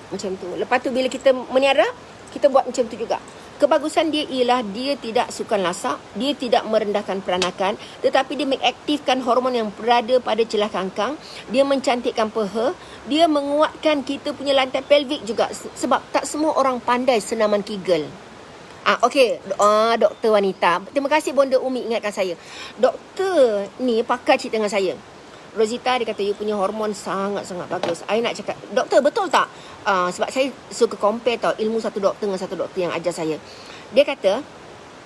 Macam tu. Lepas tu bila kita meniara, kita buat macam tu juga. Kebagusan dia ialah dia tidak sukan lasak, dia tidak merendahkan peranakan, tetapi dia mengaktifkan hormon yang berada pada celah kangkang, dia mencantikkan peha, dia menguatkan kita punya lantai pelvik juga. Sebab tak semua orang pandai senaman Kegel. Okey, doktor wanita. Terima kasih Bonda Umi ingatkan saya. Doktor ni pakar cerita dengan saya. Rosita, dia kata, you punya hormon sangat-sangat bagus. I nak cakap, doktor betul tak? Sebab saya suka compare tau ilmu satu doktor dengan satu doktor yang ajar saya. Dia kata,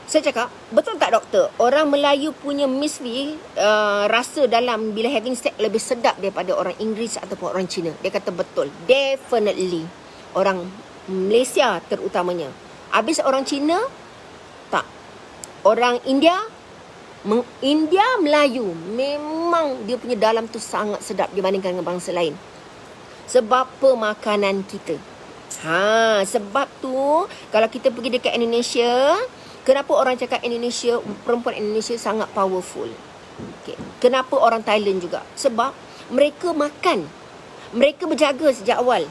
saya cakap, betul tak doktor? Orang Melayu punya misli rasa dalam bila having sex lebih sedap daripada orang Inggeris ataupun orang Cina. Dia kata betul. Definitely. Orang Malaysia terutamanya. Habis orang Cina, tak. Orang India, India Melayu, memang dia punya dalam tu sangat sedap dibandingkan dengan bangsa lain. Sebab pemakanan kita. Sebab tu kalau kita pergi dekat Indonesia, kenapa orang cakap Indonesia, perempuan Indonesia sangat powerful? Okay. Kenapa orang Thailand juga? Sebab mereka makan. Mereka berjaga sejak awal.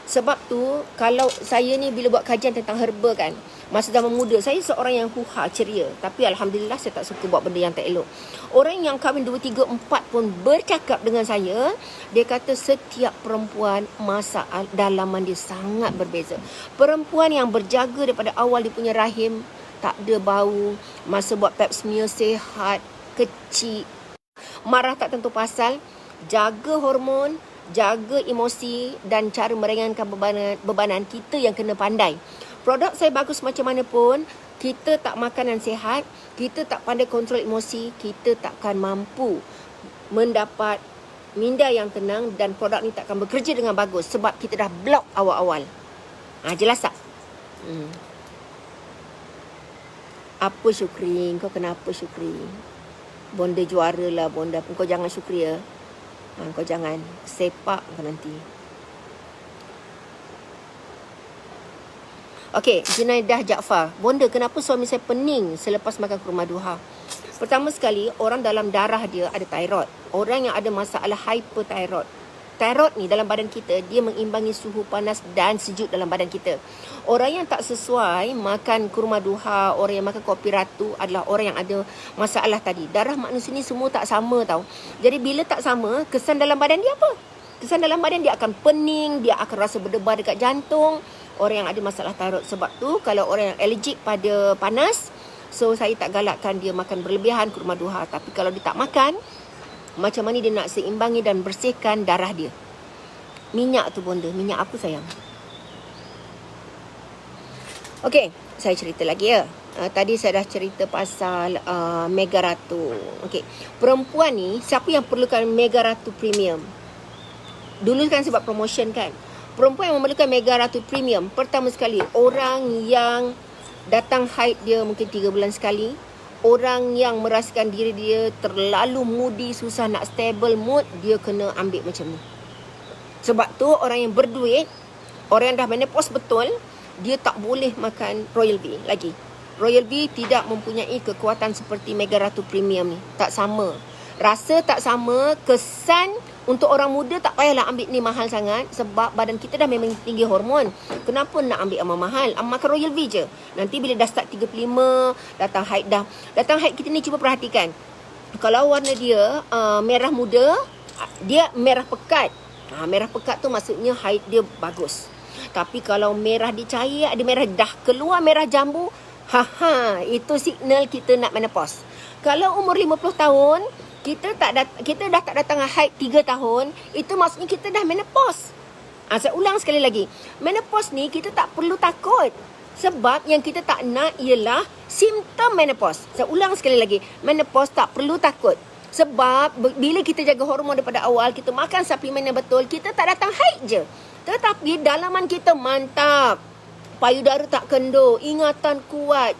Sebab tu kalau saya ni bila buat kajian tentang herba kan, masa zaman muda saya seorang yang ceria, tapi alhamdulillah saya tak suka buat benda yang tak elok. Orang yang kahwin 2, 3, 4 pun bercakap dengan saya, dia kata setiap perempuan masa dalaman dia sangat berbeza. Perempuan yang berjaga daripada awal dia punya rahim, tak ada bau, masa buat pap smear sihat, kecil, marah tak tentu pasal, jaga hormon, jaga emosi dan cara meringankan bebanan kita yang kena pandai. Produk saya bagus macam mana pun, kita tak makanan sihat, kita tak pandai kontrol emosi, kita takkan mampu mendapat minda yang tenang dan produk ni takkan bekerja dengan bagus sebab kita dah block awal-awal. Jelas tak? Apa Syukri? Kau kenapa Syukri? Bonda juara lah Bonda. Kau jangan Syukri ya. Kau jangan sepak kau nanti. Okey, Junaidah Jaafar. Bonda, kenapa suami saya pening selepas makan kurma duha? Pertama sekali, orang dalam darah dia ada thyroid. Orang yang ada masalah hyperthyroid. Thyroid ni dalam badan kita, dia mengimbangi suhu panas dan sejuk dalam badan kita. Orang yang tak sesuai makan kurma duha, orang yang makan kopi ratu adalah orang yang ada masalah tadi. Darah manusia ni semua tak sama tau. Jadi bila tak sama, kesan dalam badan dia apa? Kesan dalam badan dia akan pening, dia akan rasa berdebar dekat jantung. Orang yang ada masalah thyroid. Sebab tu kalau orang yang allergic pada panas, so saya tak galakkan dia makan berlebihan kurma duha. Tapi kalau dia tak makan, macam mana dia nak seimbangi dan bersihkan darah dia? Minyak tu Bonda. Minyak apa sayang? Okey, saya cerita lagi ya. Tadi saya dah cerita pasal Mega Ratu. Okey, perempuan ni, siapa yang perlukan Mega Ratu Premium? Dulu kan sebab promotion kan. Perempuan yang memerlukan Mega Ratu Premium, pertama sekali, orang yang datang haid dia mungkin 3 bulan sekali. Orang yang merasakan diri dia terlalu moody, susah nak stable mood, dia kena ambil macam ni. Sebab tu orang yang berduit, orang yang dah menopause betul, dia tak boleh makan Royal V lagi. Royal V tidak mempunyai kekuatan seperti Mega Ratu Premium ni. Tak sama. Rasa tak sama, kesan untuk orang muda tak payahlah ambil ni mahal sangat sebab badan kita dah memang tinggi hormon. Kenapa nak ambil amal mahal? Makan Royal V je. Nanti bila dah start 35, datang haid dah. Datang haid kita ni cuba perhatikan. Kalau warna dia merah muda, dia merah pekat. Merah pekat tu maksudnya haid dia bagus. Tapi kalau merah dicair, ada merah dah keluar merah jambu, itu signal kita nak menopause. Kalau umur 50 tahun, kita dah tak datang haid 3 tahun, itu maksudnya kita dah menopause. Saya ulang sekali lagi. Menopause ni kita tak perlu takut. Sebab yang kita tak nak ialah simptom menopause. Saya ulang sekali lagi. Menopause tak perlu takut. Sebab bila kita jaga hormon daripada awal, kita makan suplemen yang betul, kita tak datang haid je. Tetapi dalaman kita mantap. Payudara tak kendur, ingatan kuat,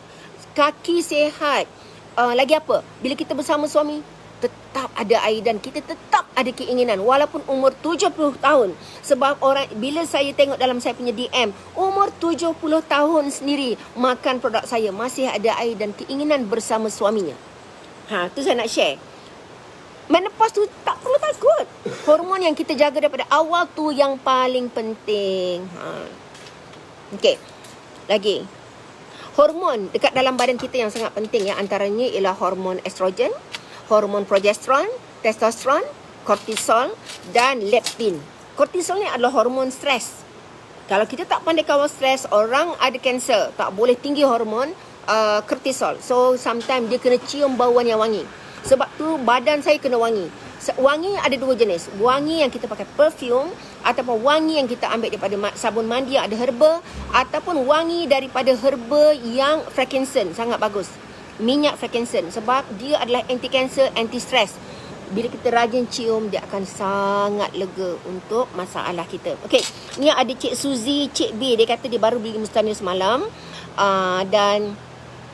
kaki sihat. Lagi apa? Bila kita bersama suami, tetap ada air dan kita tetap ada keinginan walaupun umur 70 tahun. Sebab orang, bila saya tengok dalam saya punya DM, umur 70 tahun sendiri makan produk saya, masih ada air dan keinginan bersama suaminya. Tu saya nak share. Menopause tu tak perlu takut. Hormon yang kita jaga daripada awal tu yang paling penting. Okey. Lagi. Hormon dekat dalam badan kita yang sangat penting ya, antaranya ialah hormon estrogen, hormon progesteron, testosteron, kortisol dan leptin. Kortisol ni adalah hormon stres. Kalau kita tak pandai kawal stres, orang ada kanser, tak boleh tinggi hormon kortisol. So sometimes dia kena cium bauan yang wangi. Sebab tu badan saya kena wangi. Wangi ada 2 jenis. Wangi yang kita pakai perfume ataupun wangi yang kita ambil daripada sabun mandi yang ada herba, ataupun wangi daripada herba yang frankincense, sangat bagus. Minyak frankincense sebab dia adalah anti-cancer, anti-stress. Bila kita rajin cium, dia akan sangat lega untuk masalah kita. Okey, ni ada Cik Suzy, Cik B, dia kata dia baru beli Mustanier semalam. Dan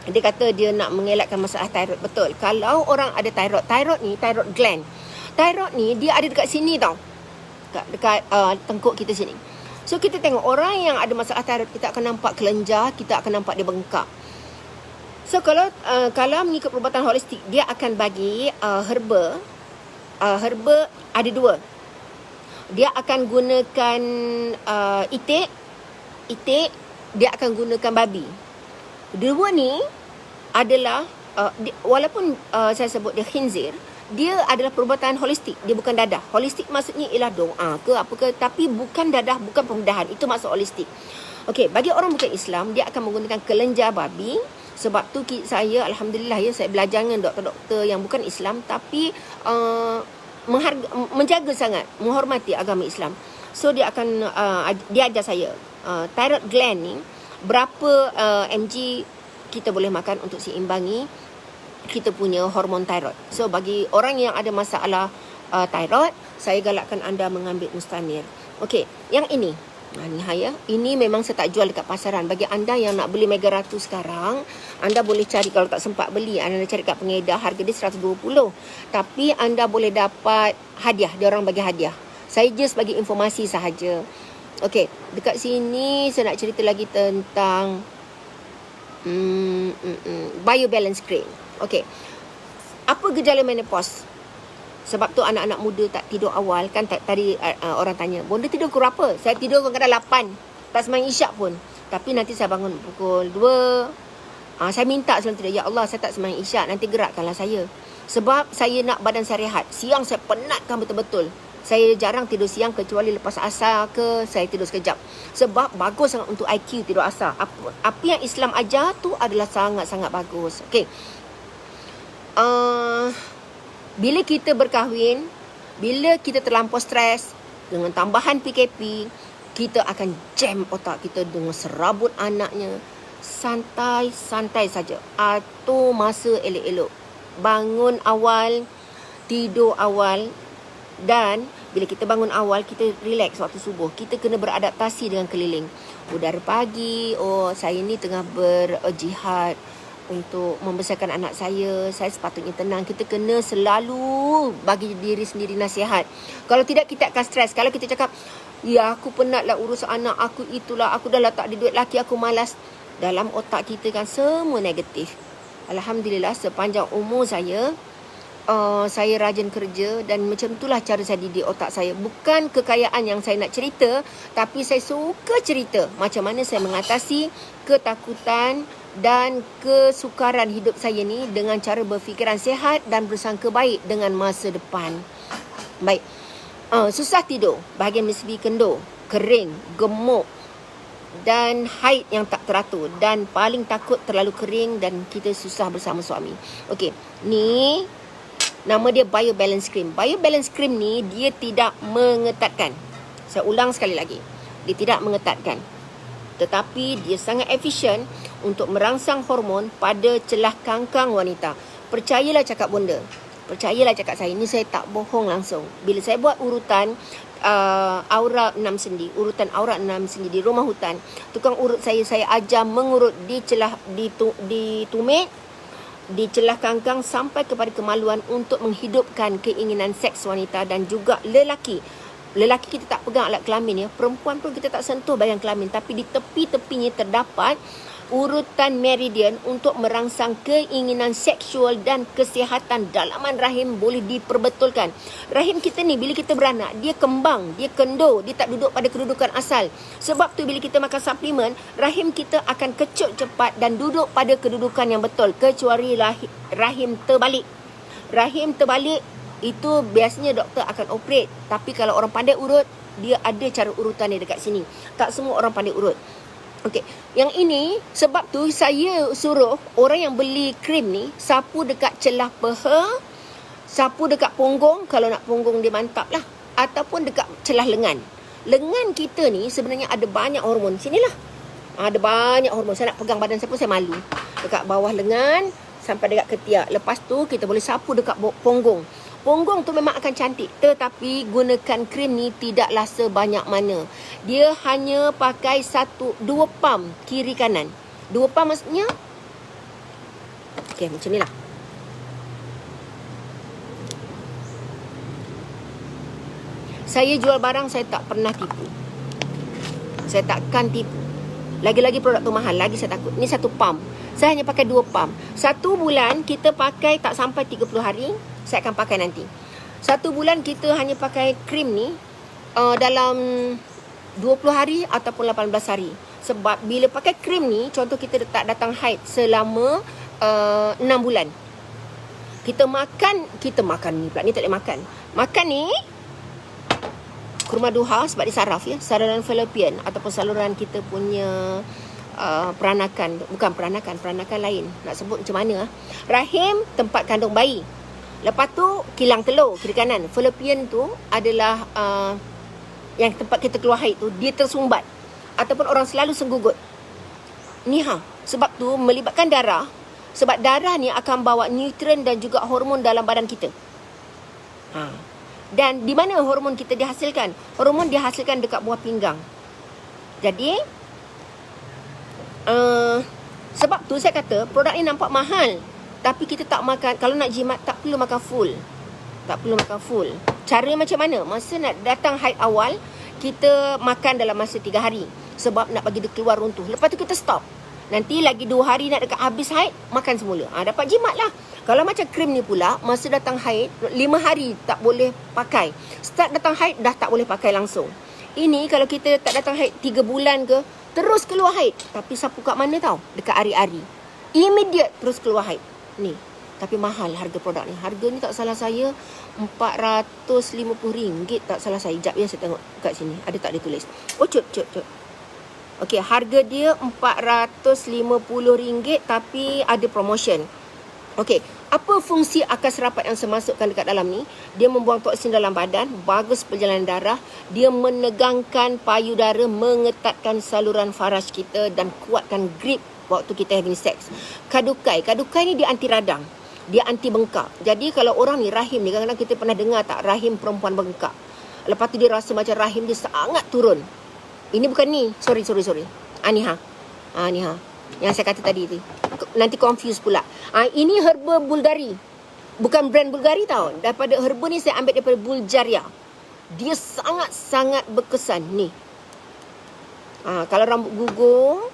dia kata dia nak mengelakkan masalah thyroid. Betul. Kalau orang ada thyroid ni, thyroid gland. Thyroid ni dia ada dekat sini tau. Dekat tengkuk kita sini. So kita tengok orang yang ada masalah thyroid, kita akan nampak kelenjar, kita akan nampak dia bengkak. So kalau mengikut perubatan holistik, dia akan bagi herba ada dua. Dia akan gunakan itik, dia akan gunakan babi. Dua ni adalah walaupun saya sebut dia khinzir, dia adalah perubatan holistik, dia bukan dadah. Holistik maksudnya ialah doa ke apa ke, tapi bukan dadah, bukan pembedahan. Itu maksud holistik. Okey, bagi orang bukan Islam, dia akan menggunakan kelenjar babi. Sebab tu saya alhamdulillah saya belajar dengan doktor-doktor yang bukan Islam, tapi menjaga sangat, menghormati agama Islam. So dia akan dia ajar saya thyroid gland ni berapa mg kita boleh makan untuk seimbangi kita punya hormon thyroid. So bagi orang yang ada masalah thyroid, saya galakkan anda mengambil Mustanier. Okey, yang ini ni ya. Ini memang saya tak jual dekat pasaran. Bagi anda yang nak beli Mega Ratu sekarang, anda boleh cari, kalau tak sempat beli, anda cari kat pengedar, harga dia 120. Tapi anda boleh dapat hadiah, dia orang bagi hadiah. Saya just bagi informasi sahaja. Okey, dekat sini saya nak cerita lagi tentang Biobalance Cream. Okey. Apa gejala menopause? Sebab tu anak-anak muda tak tidur awal. Kan tadi orang tanya, Bonda tidur pukul berapa? Saya tidur kadang-kadang 8. Tak sembahyang isyak pun. Tapi nanti saya bangun pukul 2. Saya minta sebelum tidur, ya Allah, saya tak sembahyang isyak, nanti gerakkanlah saya. Sebab saya nak badan saya rehat. Siang saya penatkan betul-betul. Saya jarang tidur siang kecuali lepas asar ke saya tidur sekejap. Sebab bagus sangat untuk IQ tidur asar. Apa yang Islam ajar tu adalah sangat-sangat bagus. Okey. Bila kita berkahwin, bila kita terlampau stres, dengan tambahan PKP, kita akan jam otak kita dengan serabut anaknya. Santai-santai saja. Atur masa elok-elok. Bangun awal, tidur awal. Dan bila kita bangun awal, kita relax waktu subuh. Kita kena beradaptasi dengan keliling. Udara pagi, saya ni tengah berjihad untuk membesarkan anak saya sepatutnya tenang. Kita kena selalu bagi diri sendiri nasihat. Kalau tidak, kita akan stres. Kalau kita cakap, ya aku penatlah urus anak aku, itulah, aku dah lah tak ada duit laki, aku malas. Dalam otak kita kan semua negatif. Alhamdulillah sepanjang umur saya rajin kerja dan macam itulah cara saya didik otak saya. Bukan kekayaan yang saya nak cerita, tapi saya suka cerita macam mana saya mengatasi ketakutan dan kesukaran hidup saya ni dengan cara berfikiran sihat dan bersangka baik dengan masa depan. Baik. Susah tidur, bahagian nisbi kendur, kering, gemuk dan haid yang tak teratur, dan paling takut terlalu kering dan kita susah bersama suami. Okey, ni nama dia Biobalance Cream. Biobalance Cream ni dia tidak mengetatkan. Saya ulang sekali lagi. Dia tidak mengetatkan. Tetapi dia sangat efisien untuk merangsang hormon pada celah kangkang wanita. Percayalah cakap Bonda. Percayalah cakap saya. Ini saya tak bohong langsung. Bila saya buat urutan aura 6 sendi, urutan aura 6 sendi di rumah hutan, tukang urut saya ajar mengurut di celah di tumit, di celah kangkang sampai kepada kemaluan untuk menghidupkan keinginan seks wanita dan juga lelaki. Lelaki kita tak pegang alat kelamin ya. Perempuan pun kita tak sentuh bagian kelamin, tapi di tepi-tepinya terdapat urutan meridian untuk merangsang keinginan seksual dan kesihatan dalaman rahim boleh diperbetulkan. Rahim kita ni bila kita beranak, dia kembang, dia kendur, dia tak duduk pada kedudukan asal. Sebab tu bila kita makan suplemen, rahim kita akan kecut cepat dan duduk pada kedudukan yang betul, kecuali rahim terbalik. Rahim terbalik itu biasanya doktor akan operate. Tapi kalau orang pandai urut, dia ada cara urutan dia dekat sini. Tak semua orang pandai urut. Okey, yang ini sebab tu saya suruh orang yang beli krim ni sapu dekat celah peha, sapu dekat punggung kalau nak punggung dia mantap lah, ataupun dekat celah lengan. Lengan kita ni sebenarnya ada banyak hormon. Sinilah. Ada banyak hormon. Saya nak pegang badan saya pun saya malu. Dekat bawah lengan sampai dekat ketiak. Lepas tu kita boleh sapu dekat punggung. Punggung tu memang akan cantik, tetapi gunakan krim ni tidaklah sebanyak mana. Dia hanya pakai 2 pump kiri kanan. 2 pump maksudnya okey, macam ni lah. Saya jual barang, saya tak pernah tipu. Saya takkan tipu. Lagi-lagi produk tu mahal, lagi saya takut. Ni 1 pump. Saya hanya pakai 2 pump. 1 bulan kita pakai tak sampai 30 hari. Saya akan pakai nanti. 1 bulan kita hanya pakai krim ni dalam 20 hari ataupun 18 hari. Sebab bila pakai krim ni, contoh kita tak datang haid selama 6 bulan. Kita makan ni pula. Ni tak boleh makan. Makan ni kurma duha sebab dia saraf ya. Saluran fallopian ataupun saluran kita punya peranakan. Bukan peranakan lain. Nak sebut macam mana? Rahim, tempat kandung bayi. Lepas tu kilang telur kiri kanan. Fallopian tu adalah yang tempat kita keluar haid tu, dia tersumbat ataupun orang selalu senggugut. Ni sebab tu melibatkan darah. Sebab darah ni akan bawa nutrien dan juga hormon dalam badan kita. Dan di mana hormon kita dihasilkan? Hormon dihasilkan dekat buah pinggang. Jadi sebab tu saya kata produk ni nampak mahal, tapi kita tak makan. Kalau nak jimat tak perlu makan full. Cara macam mana? Masa nak datang haid awal, kita makan dalam masa 3 hari. Sebab nak bagi dia keluar runtuh. Lepas tu kita stop. Nanti lagi 2 hari nak dekat habis haid, makan semula. Dapat jimat lah. Kalau macam krim ni pula, masa datang haid 5 hari tak boleh pakai. Start datang haid dah tak boleh pakai langsung. Ini kalau kita tak datang haid 3 bulan ke, terus keluar haid. Tapi sapu kat mana tau? Dekat hari-hari. Immediate terus keluar haid. Ni. Tapi mahal harga produk ni. Harga ni tak salah saya RM450 tak salah saya. Sekejap ya, saya tengok kat sini. Ada tak dia tulis? Oh, cut. Okey, harga dia RM450 tapi ada promotion. Okey, apa fungsi akas rapat yang saya masukkan dekat dalam ni? Dia membuang toksin dalam badan, bagus perjalanan darah, dia menegangkan payudara, mengetatkan saluran faraj kita dan kuatkan grip waktu kita having sex. Kadukai ni dia anti radang, dia anti bengkak. Jadi kalau orang ni rahim ni, kadang-kadang kita pernah dengar tak rahim perempuan bengkak. Lepas tu dia rasa macam rahim dia sangat turun. Ini bukan ni, sorry. Ni yang saya kata tadi tu. Nanti confuse pula. Ini herba Bulgari. Bukan brand Bulgari tau. Daripada herba ni saya ambil daripada Bulgaria. Dia sangat-sangat berkesan ni. Kalau rambut gugur,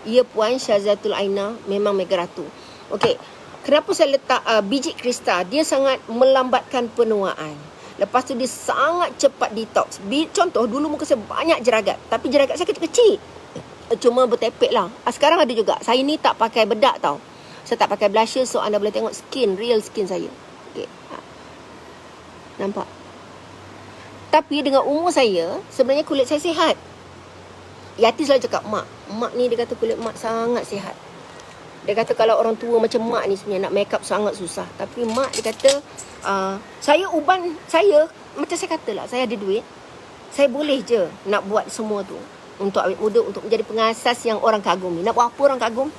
ya puan Syazatul Aina, memang mega ratu. Okey. Kenapa saya letak biji kristal? Dia sangat melambatkan penuaan. Lepas tu dia sangat cepat detox. Contoh dulu muka saya banyak jeragat, tapi jeragat saya kecil-kecil. Cuma bertepek lah. Sekarang ada juga. Saya ni tak pakai bedak tau. Saya tak pakai blusher, so anda boleh tengok real skin saya. Okay. Nampak? Tapi dengan umur saya, sebenarnya kulit saya sihat. Yati selalu cakap, mak ni dia kata kulit mak sangat sihat. Dia kata kalau orang tua macam mak ni sebenarnya nak make up sangat susah. Tapi mak dia kata, saya uban saya, macam saya katalah, saya ada duit. Saya boleh je nak buat semua tu. Untuk awet muda, untuk menjadi pengasas yang orang kagumi. Nak buat apa orang kagum?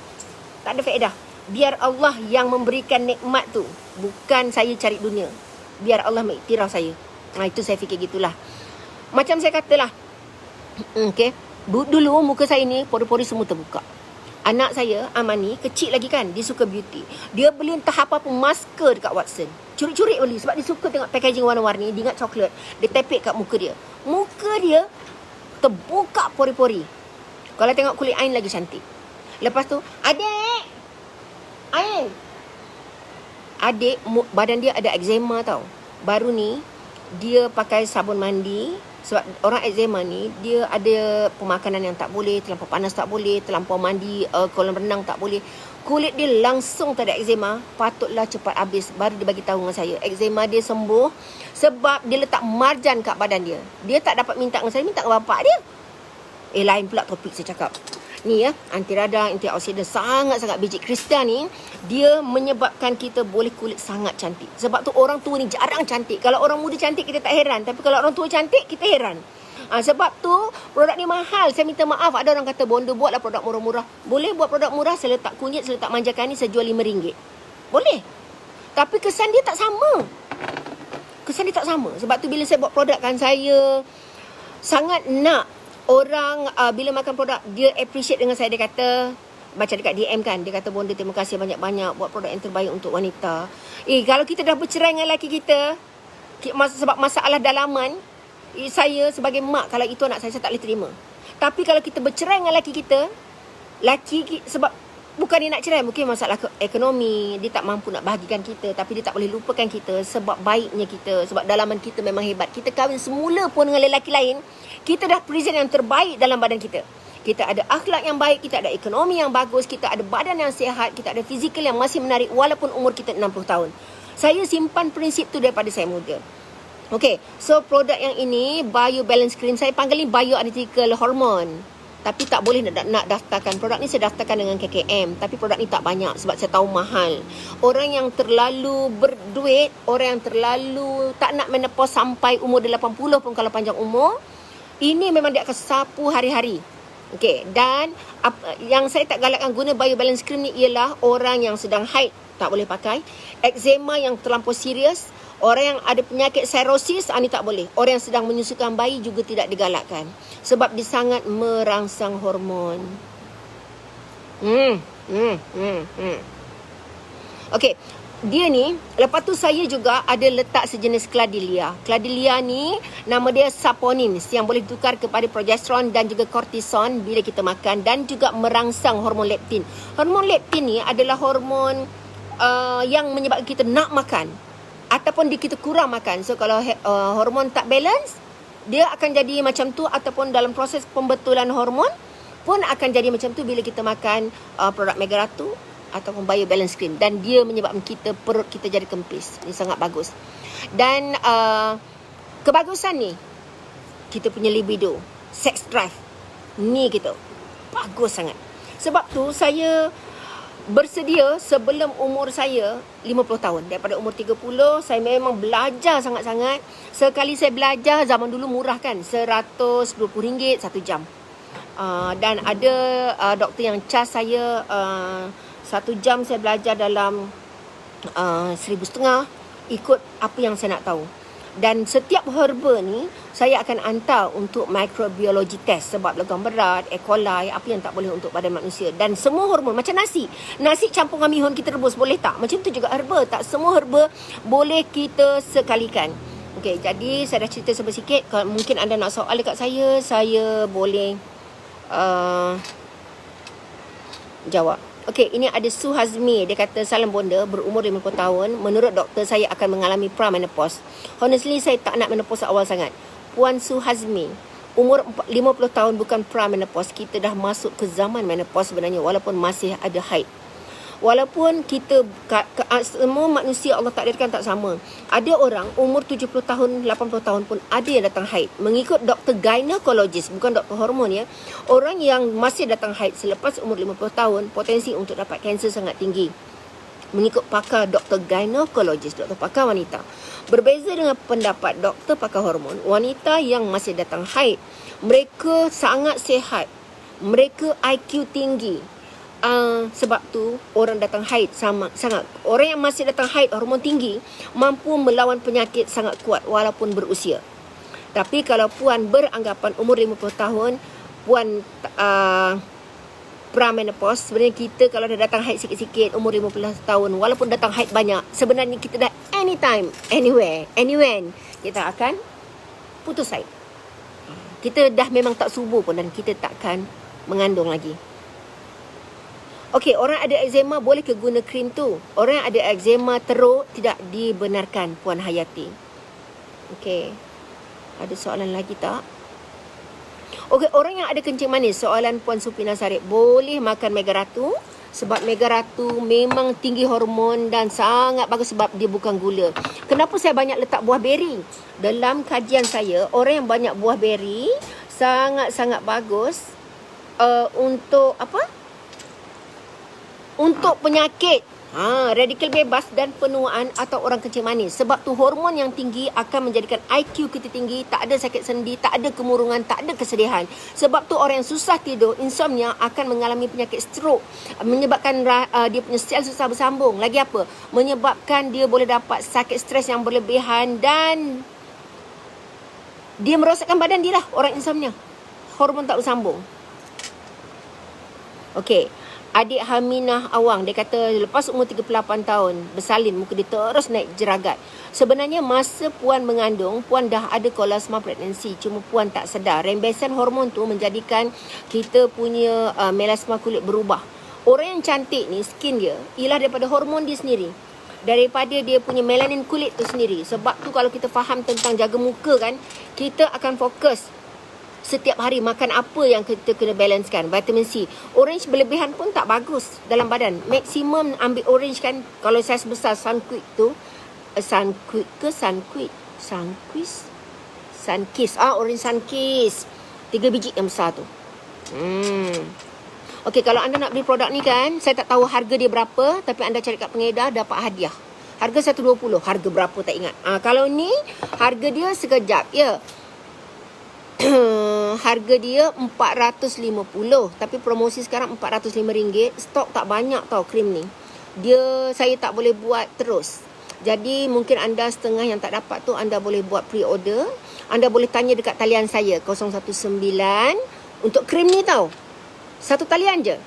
Tak ada faedah. Biar Allah yang memberikan nikmat tu. Bukan saya cari dunia. Biar Allah mengiktiraf saya. Itu saya fikir gitulah. Macam saya katalah. Okay. Dulu muka saya ni, pori-pori semua terbuka. Anak saya, Amani, kecil lagi kan. Dia suka beauty. Dia beli entah apa-apa masker dekat Watson. Curi-curi beli. Sebab dia suka tengok packaging warna-warni. Dia ingat coklat. Dia tepek kat muka dia. Muka dia terbuka pori-pori. Kalau tengok kulit Ain lagi cantik. Lepas tu, adik Ain, adik badan dia ada eczema tau. Baru ni dia pakai sabun mandi. Sebab orang eczema ni, dia ada pemakanan yang tak boleh, terlampau panas tak boleh, terlampau mandi kolam renang tak boleh. Kulit dia langsung tak ada eczema. Patutlah cepat habis. Baru dia bagi tahu dengan saya, eczema dia sembuh sebab dia letak marjan kat badan dia. Dia tak dapat minta dengan saya, minta dengan bapak dia. Lain pula topik saya cakap. Ni ya, anti radang, antioksidan, sangat-sangat biji kristal ni, dia menyebabkan kita boleh kulit sangat cantik. Sebab tu orang tua ni jarang cantik. Kalau orang muda cantik kita tak heran, tapi kalau orang tua cantik kita heran. Sebab tu produk ni mahal. Saya minta maaf, ada orang kata Bonda buatlah produk murah-murah. Boleh buat produk murah, saya letak kunyit, saya letak manjakan ni, saya jual RM5. Boleh. Tapi kesan dia tak sama. kesan dia tak sama. Sebab tu bila saya buat produk kan, saya sangat nak orang bila makan produk, dia appreciate dengan saya. Dia kata, baca dekat DM kan, dia kata, Bonda terima kasih banyak-banyak buat produk yang terbaik untuk wanita. Kalau kita dah bercerai dengan lelaki kita, sebab masalah dalaman, saya sebagai mak, kalau itu anak saya tak boleh terima. Tapi kalau kita bercerai dengan lelaki kita, sebab bukan dia nak cerai, mungkin masalah ekonomi, dia tak mampu nak bahagikan kita, tapi dia tak boleh lupakan kita sebab baiknya kita, sebab dalaman kita memang hebat. Kita kahwin semula pun dengan lelaki lain, kita dah present yang terbaik dalam badan kita. Kita ada akhlak yang baik, kita ada ekonomi yang bagus, kita ada badan yang sihat, kita ada fizikal yang masih menarik walaupun umur kita 60 tahun. Saya simpan prinsip tu daripada saya muda. Okay, so produk yang ini, Bio Balance Cream, saya panggil ni Bioidentical Hormone. Tapi tak boleh nak daftarkan. Produk ni saya daftarkan dengan KKM. Tapi produk ni tak banyak sebab saya tahu mahal. Orang yang terlalu berduit, orang yang terlalu tak nak menepos sampai umur 80 pun kalau panjang umur, ini memang dia akan sapu hari-hari. Okay, dan yang saya tak galakkan guna Bio Balance Cream ni ialah orang yang sedang haid tak boleh pakai, eczema yang terlampau serius, orang yang ada penyakit cirrhosis, ni tak boleh. Orang yang sedang menyusukan bayi juga tidak digalakkan sebab dia sangat merangsang hormon. Okey, dia ni, lepas tu saya juga ada letak sejenis Cladilia. Cladilia ni nama dia saponin yang boleh ditukar kepada progesteron dan juga kortison bila kita makan, dan juga merangsang hormon leptin. Hormon leptin ni adalah hormon yang menyebabkan kita nak makan ataupun kita kurang makan. So kalau hormon tak balance, dia akan jadi macam tu, ataupun dalam proses pembetulan hormon pun akan jadi macam tu bila kita makan produk Mega Ratu ataupun Bio Balance Cream, dan dia menyebabkan perut kita jadi kempis. Ini sangat bagus. Dan kebagusan ni, kita punya libido, sex drive ni kita bagus sangat. Sebab tu saya bersedia sebelum umur saya 50 tahun. Daripada umur 30, saya memang belajar sangat-sangat. Sekali saya belajar, zaman dulu murah kan, RM120 1 jam. Dan ada doktor yang cas saya 1 jam saya belajar dalam 1,500 ikut apa yang saya nak tahu. Dan setiap herba ni saya akan hantar untuk microbiology test sebab logam berat, E. coli, apa yang tak boleh untuk badan manusia. Dan semua hormon, macam nasi campur dengan mihun kita rebus, boleh tak? Macam tu juga herba, tak semua herba boleh kita sekalikan. Okey, jadi saya dah cerita sampai sikit. Kalau mungkin anda nak soal dekat saya boleh jawab. Okey, ini ada Su Hazmi. Dia kata, salam Bonda, berumur 50 tahun. Menurut doktor, saya akan mengalami pra-menopause. Honestly, saya tak nak menopause awal sangat. Puan Su Hazmi, umur 50 tahun bukan pra-menopause. Kita dah masuk ke zaman menopause sebenarnya, walaupun masih ada haid. Walaupun kita, semua manusia Allah takdirkan tak sama. Ada orang umur 70 tahun, 80 tahun pun ada yang datang haid. Mengikut doktor gynecologist, bukan doktor hormon ya. Orang yang masih datang haid selepas umur 50 tahun, potensi untuk dapat kanser sangat tinggi. Mengikut pakar doktor gynecologist, doktor pakar wanita. Berbeza dengan pendapat doktor pakar hormon, wanita yang masih datang haid, mereka sangat sihat. Mereka IQ tinggi. Sebab tu orang datang haid sangat. Orang yang masih datang haid hormon tinggi mampu melawan penyakit sangat kuat walaupun berusia. Tapi kalau puan beranggapan umur 50 tahun puan pra-menopause, sebenarnya kita kalau dah datang haid sikit-sikit umur 15 tahun, walaupun datang haid banyak, sebenarnya kita dah anytime, anywhere, anywhen kita akan putus haid. Kita dah memang tak subur pun dan kita takkan mengandung lagi. Okey, orang ada eczema boleh ke guna krim tu? Orang yang ada eczema teruk tidak dibenarkan, Puan Hayati. Okey. Ada soalan lagi tak? Okey, orang yang ada kencing manis, soalan Puan Supina Sarip, boleh makan Mega Ratu? Sebab Mega Ratu memang tinggi hormon dan sangat bagus sebab dia bukan gula. Kenapa saya banyak letak buah beri? Dalam kajian saya, orang yang banyak buah beri sangat-sangat bagus untuk apa? Untuk penyakit Radikal bebas dan penuaan atau orang kencing manis. Sebab tu hormon yang tinggi akan menjadikan IQ kita tinggi, tak ada sakit sendi, tak ada kemurungan, tak ada kesedihan. Sebab tu orang yang susah tidur, insomnia, akan mengalami penyakit stroke, menyebabkan dia punya sel susah bersambung. Lagi apa? Menyebabkan dia boleh dapat sakit stres yang berlebihan dan dia merosakkan badan dia lah, orang insomnia. Hormon tak bersambung. Okey. Adik Haminah Awang, dia kata lepas umur 38 tahun bersalin, muka dia terus naik jeragat. Sebenarnya masa puan mengandung, puan dah ada kolasma pregnancy, cuma puan tak sedar. Rembesan hormon tu menjadikan kita punya melasma kulit berubah. Orang yang cantik ni, skin dia ialah daripada hormon dia sendiri, daripada dia punya melanin kulit tu sendiri. Sebab tu kalau kita faham tentang jaga muka kan, kita akan fokus setiap hari makan apa yang kita kena balancekan. Vitamin C. Orange berlebihan pun tak bagus dalam badan. Maksimum ambil orange kan. Kalau saiz besar Sunquick tu, Sunquick ke Sunquick? Sunkist. Orange Sunkist. 3 biji yang besar tu. Okey, kalau anda nak beli produk ni kan, saya tak tahu harga dia berapa, tapi anda cari kat pengedar dapat hadiah. Harga 120. Harga berapa tak ingat. Kalau ni harga dia sekejap ya. Harga dia 450, tapi promosi sekarang RM405. Stok tak banyak tau krim ni. Saya tak boleh buat terus. Jadi mungkin anda setengah yang tak dapat tu, anda boleh buat pre-order. Anda boleh tanya dekat talian saya 019 untuk krim ni tau. Satu talian je.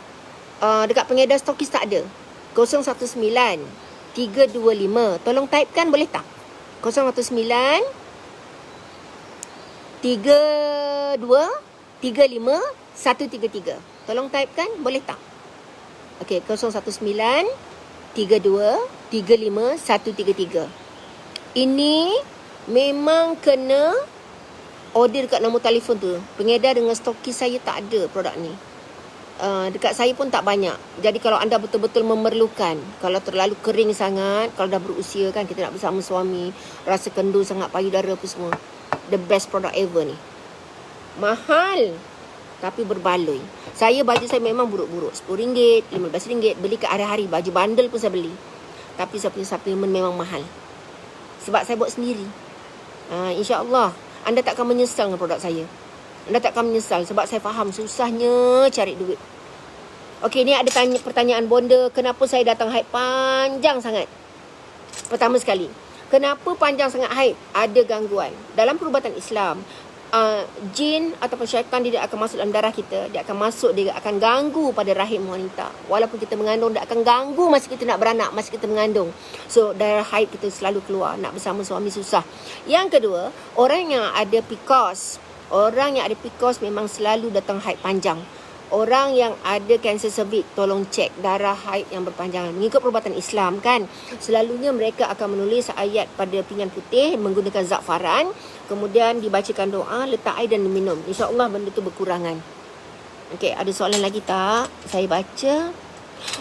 Dekat pengedar stokis tak ada. 019 325. Tolong typekan boleh tak? 019 3235 133. Tolong typekan boleh tak? Okey, 019 32 35 133. Ini memang kena order dekat nombor telefon tu. Pengedar dengan stokis saya tak ada produk ni. Dekat saya pun tak banyak. Jadi kalau anda betul-betul memerlukan, kalau terlalu kering sangat, kalau dah berusia kan, kita nak bersama suami, rasa kendur sangat, payudara apa semua, the best product ever ni. Mahal tapi berbaloi. Baju saya memang buruk-buruk. RM10, RM15. Beli ke hari-hari. Baju bandel pun saya beli. Tapi saya punya suplemen memang mahal. Sebab saya buat sendiri. InsyaAllah anda tak akan menyesal dengan produk saya. Anda tak akan menyesal. Sebab saya faham susahnya cari duit. Okey, ni ada pertanyaan bonda. Kenapa saya datang haid panjang sangat? Pertama sekali, kenapa panjang sangat haid? Ada gangguan. Dalam perubatan Islam, jin ataupun syaitan dia akan masuk dalam darah kita. Dia akan masuk, dia akan ganggu pada rahim wanita. Walaupun kita mengandung, dia akan ganggu masa kita nak beranak, masa kita mengandung. So, darah haid kita selalu keluar. Nak bersama suami susah. Yang kedua, orang yang ada PCOS. Orang yang ada PCOS memang selalu datang haid panjang. Orang yang ada kanser cervix, tolong cek darah haid yang berpanjangan. Mengikut perubatan Islam kan, selalunya mereka akan menulis ayat pada pinggan putih menggunakan za'faran. Kemudian dibacakan doa, letak air dan diminum. InsyaAllah benda tu berkurangan. Okey, ada soalan lagi tak? Saya baca.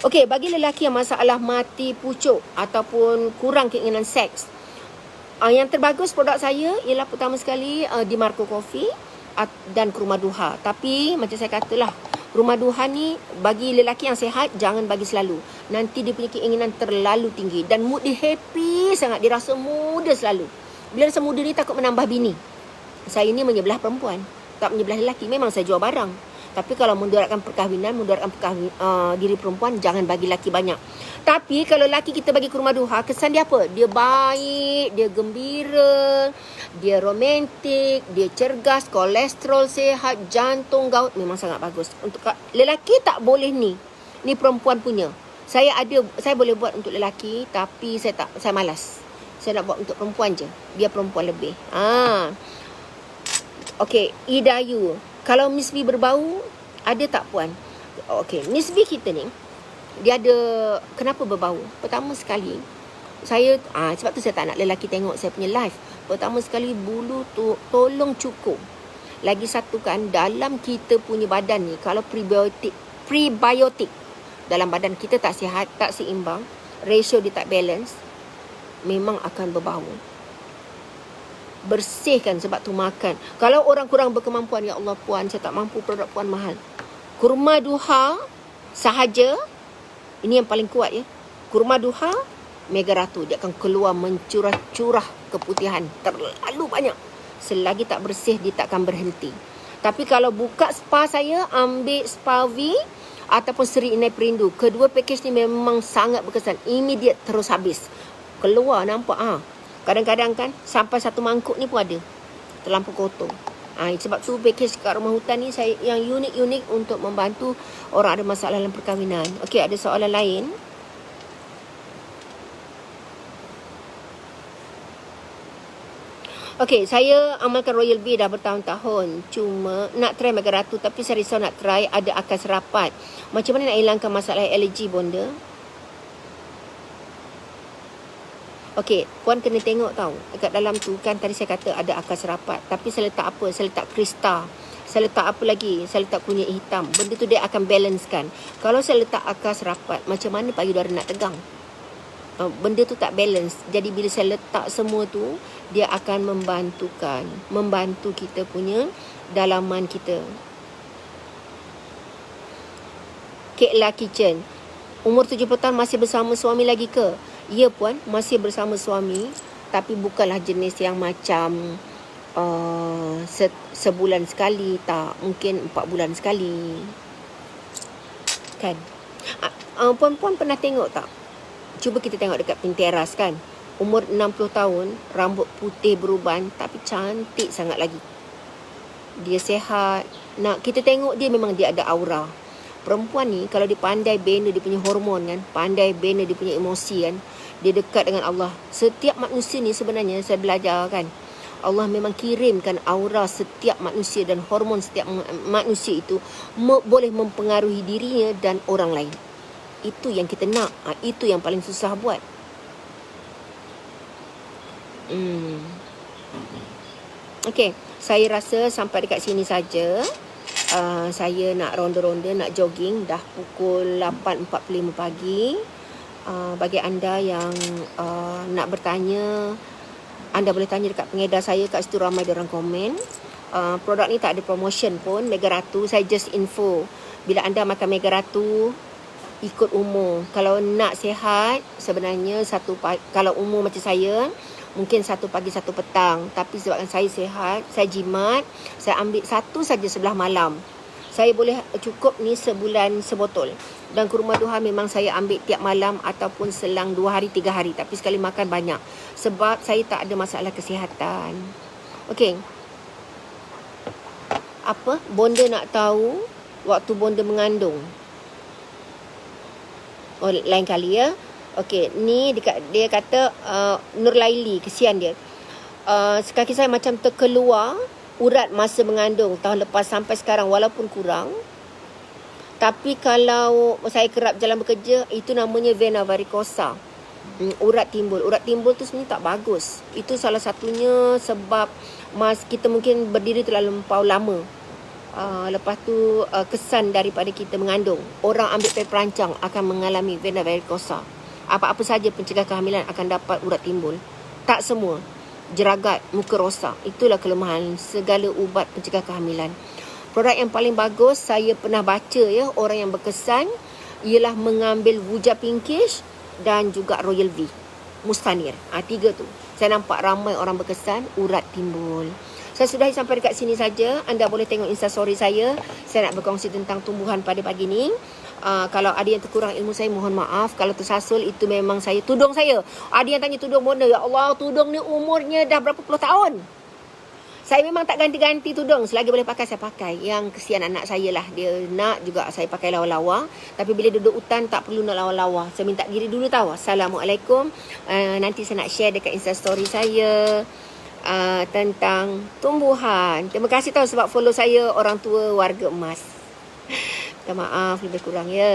Okey, bagi lelaki yang masalah mati pucuk ataupun kurang keinginan seks, yang terbagus produk saya ialah pertama sekali di Marco Coffee dan Kurma Duha. Tapi macam saya katalah, Rumah Duha ni bagi lelaki yang sihat, jangan bagi selalu. Nanti dia punya keinginan terlalu tinggi dan mood dia happy sangat. Dia rasa muda selalu. Bila rasa muda ni takut menambah bini. Saya ni menyebelah perempuan, tak menyebelah lelaki. Memang saya jual barang. Tapi kalau mudaratkan perkahwinan, diri perempuan, jangan bagi lelaki banyak. Tapi kalau lelaki kita bagi Kurma Duha, kesan dia apa? Dia baik, dia gembira, dia romantik, dia cergas, kolesterol sihat, jantung, gout, memang sangat bagus. Untuk lelaki tak boleh ni. Ni perempuan punya. Saya boleh buat untuk lelaki, tapi saya malas. Saya nak buat untuk perempuan je. Biar perempuan lebih. Okey, Idayu. Kalau Miss V berbau, ada tak puan? Okey, Miss V kita ni, dia ada, kenapa berbau? Pertama sekali, sebab tu saya tak nak lelaki tengok saya punya live. Pertama sekali, bulu tu tolong cukup. Lagi satu kan, dalam kita punya badan ni, kalau prebiotik dalam badan kita tak sihat, tak seimbang, ratio dia tak balance, memang akan berbau. Bersihkan, sebab tu makan. Kalau orang kurang berkemampuan, ya Allah puan, saya tak mampu, produk puan mahal. Kurma Duha sahaja, ini yang paling kuat ya. Kurma duha, mega ratu. Dia akan keluar mencurah-curah keputihan. Terlalu banyak. Selagi tak bersih, dia tak akan berhenti. Tapi kalau buka spa saya, ambil spa V ataupun Seri Inai Perindu. Kedua package ni memang sangat berkesan. Immediate terus habis. Keluar nampak Kadang-kadang kan sampai satu mangkuk ni pun ada. Terlampau kotor. Sebab tu package kat rumah hutan ni saya yang unik-unik untuk membantu orang ada masalah dalam perkahwinan. Okey, ada soalan lain? Okey, saya amalkan Royal V dah bertahun-tahun. Cuma nak try Mega Ratu tapi saya risau nak try ada akas rapat. Macam mana nak hilangkan masalah alergi bonda? Okey, puan kena tengok tau. Dekat dalam tu kan tadi saya kata ada akas rapat. Tapi saya letak apa? Saya letak kristal. Saya letak apa lagi? Saya letak kunyit hitam. Benda tu dia akan balancekan. Kalau saya letak akas rapat, macam mana payudara nak tegang? Benda tu tak balance. Jadi bila saya letak semua tu, dia akan membantu kita punya dalaman kita. Kekla Kitchen. Umur 70 tahun masih bersama suami lagi ke? Ya puan, masih bersama suami. Tapi bukanlah jenis yang macam sebulan sekali. Tak, mungkin 4 bulan sekali. Kan? Puan-puan pernah tengok tak? Cuba kita tengok dekat Pinterest kan. Umur 60 tahun, rambut putih beruban tapi cantik sangat lagi. Dia sihat. Kita tengok dia memang dia ada aura. Perempuan ni kalau dia pandai bina dia punya hormon kan, pandai bina dia punya emosi kan, dia dekat dengan Allah. Setiap manusia ni sebenarnya saya belajar kan, Allah memang kirimkan aura setiap manusia dan hormon setiap manusia itu boleh mempengaruhi dirinya dan orang lain. Itu yang kita nak. Itu yang paling susah buat. Okey, saya rasa sampai dekat sini saja. Saya nak ronda-ronda, nak jogging. Dah pukul 8.45 pagi. Bagi anda yang nak bertanya, anda boleh tanya dekat pengedar saya. Kat situ ramai diorang komen. Produk ni tak ada promotion pun. Mega Ratu, saya just info. Bila anda makan Mega Ratu, ikut umur. Kalau nak sihat, sebenarnya kalau umur macam saya, mungkin 1 pagi 1 petang. Tapi sebabkan saya sihat, saya jimat, saya ambil 1 saja sebelah malam. Saya boleh cukup ni sebulan sebotol. Dan kurma duha memang saya ambil tiap malam ataupun selang 2 hari 3 hari. Tapi sekali makan banyak. Sebab saya tak ada masalah kesihatan. Okey. Apa? Bonda nak tahu waktu bonda mengandung. Oh, lain kali ya. Okey, ni dia kata Nur Laili, kesian dia. Kaki saya macam terkeluar urat masa mengandung tahun lepas sampai sekarang walaupun kurang. Tapi kalau saya kerap jalan bekerja, itu namanya vena varikosa. Urat timbul. Urat timbul tu sebenarnya tak bagus. Itu salah satunya sebab kita mungkin berdiri terlalu lama. Lepas tu kesan daripada kita mengandung. Orang ambil pil perancang akan mengalami vena varikosa. Apa-apa saja pencegah kehamilan akan dapat urat timbul. Tak semua. Jeragat, muka rosak. Itulah kelemahan segala ubat pencegah kehamilan. Produk yang paling bagus saya pernah baca ya, orang yang berkesan ialah mengambil Wuja Pinkish dan juga Royal V. Mustanir. 3 tu. Saya nampak ramai orang berkesan urat timbul. Saya sudahi sampai dekat sini saja. Anda boleh tengok Instastory saya. Saya nak berkongsi tentang tumbuhan pada pagi ni. Kalau ada yang terkurang ilmu saya, mohon maaf. Kalau tersasul, itu memang saya. Tudung saya. Ada yang tanya tudung bonda. Ya Allah, tudung ni umurnya dah berapa puluh tahun. Saya memang tak ganti-ganti tudung. Selagi boleh pakai, saya pakai. Yang kesian anak saya lah. Dia nak juga saya pakai lawa-lawa. Tapi bila duduk hutan, tak perlu nak lawa-lawa. Saya minta diri dulu tahu. Assalamualaikum. Nanti saya nak share dekat Instastory saya. Tentang tumbuhan. Terima kasih tahu sebab follow saya, Orang Tua Warga Emas. Minta maaf lebih kurang ya.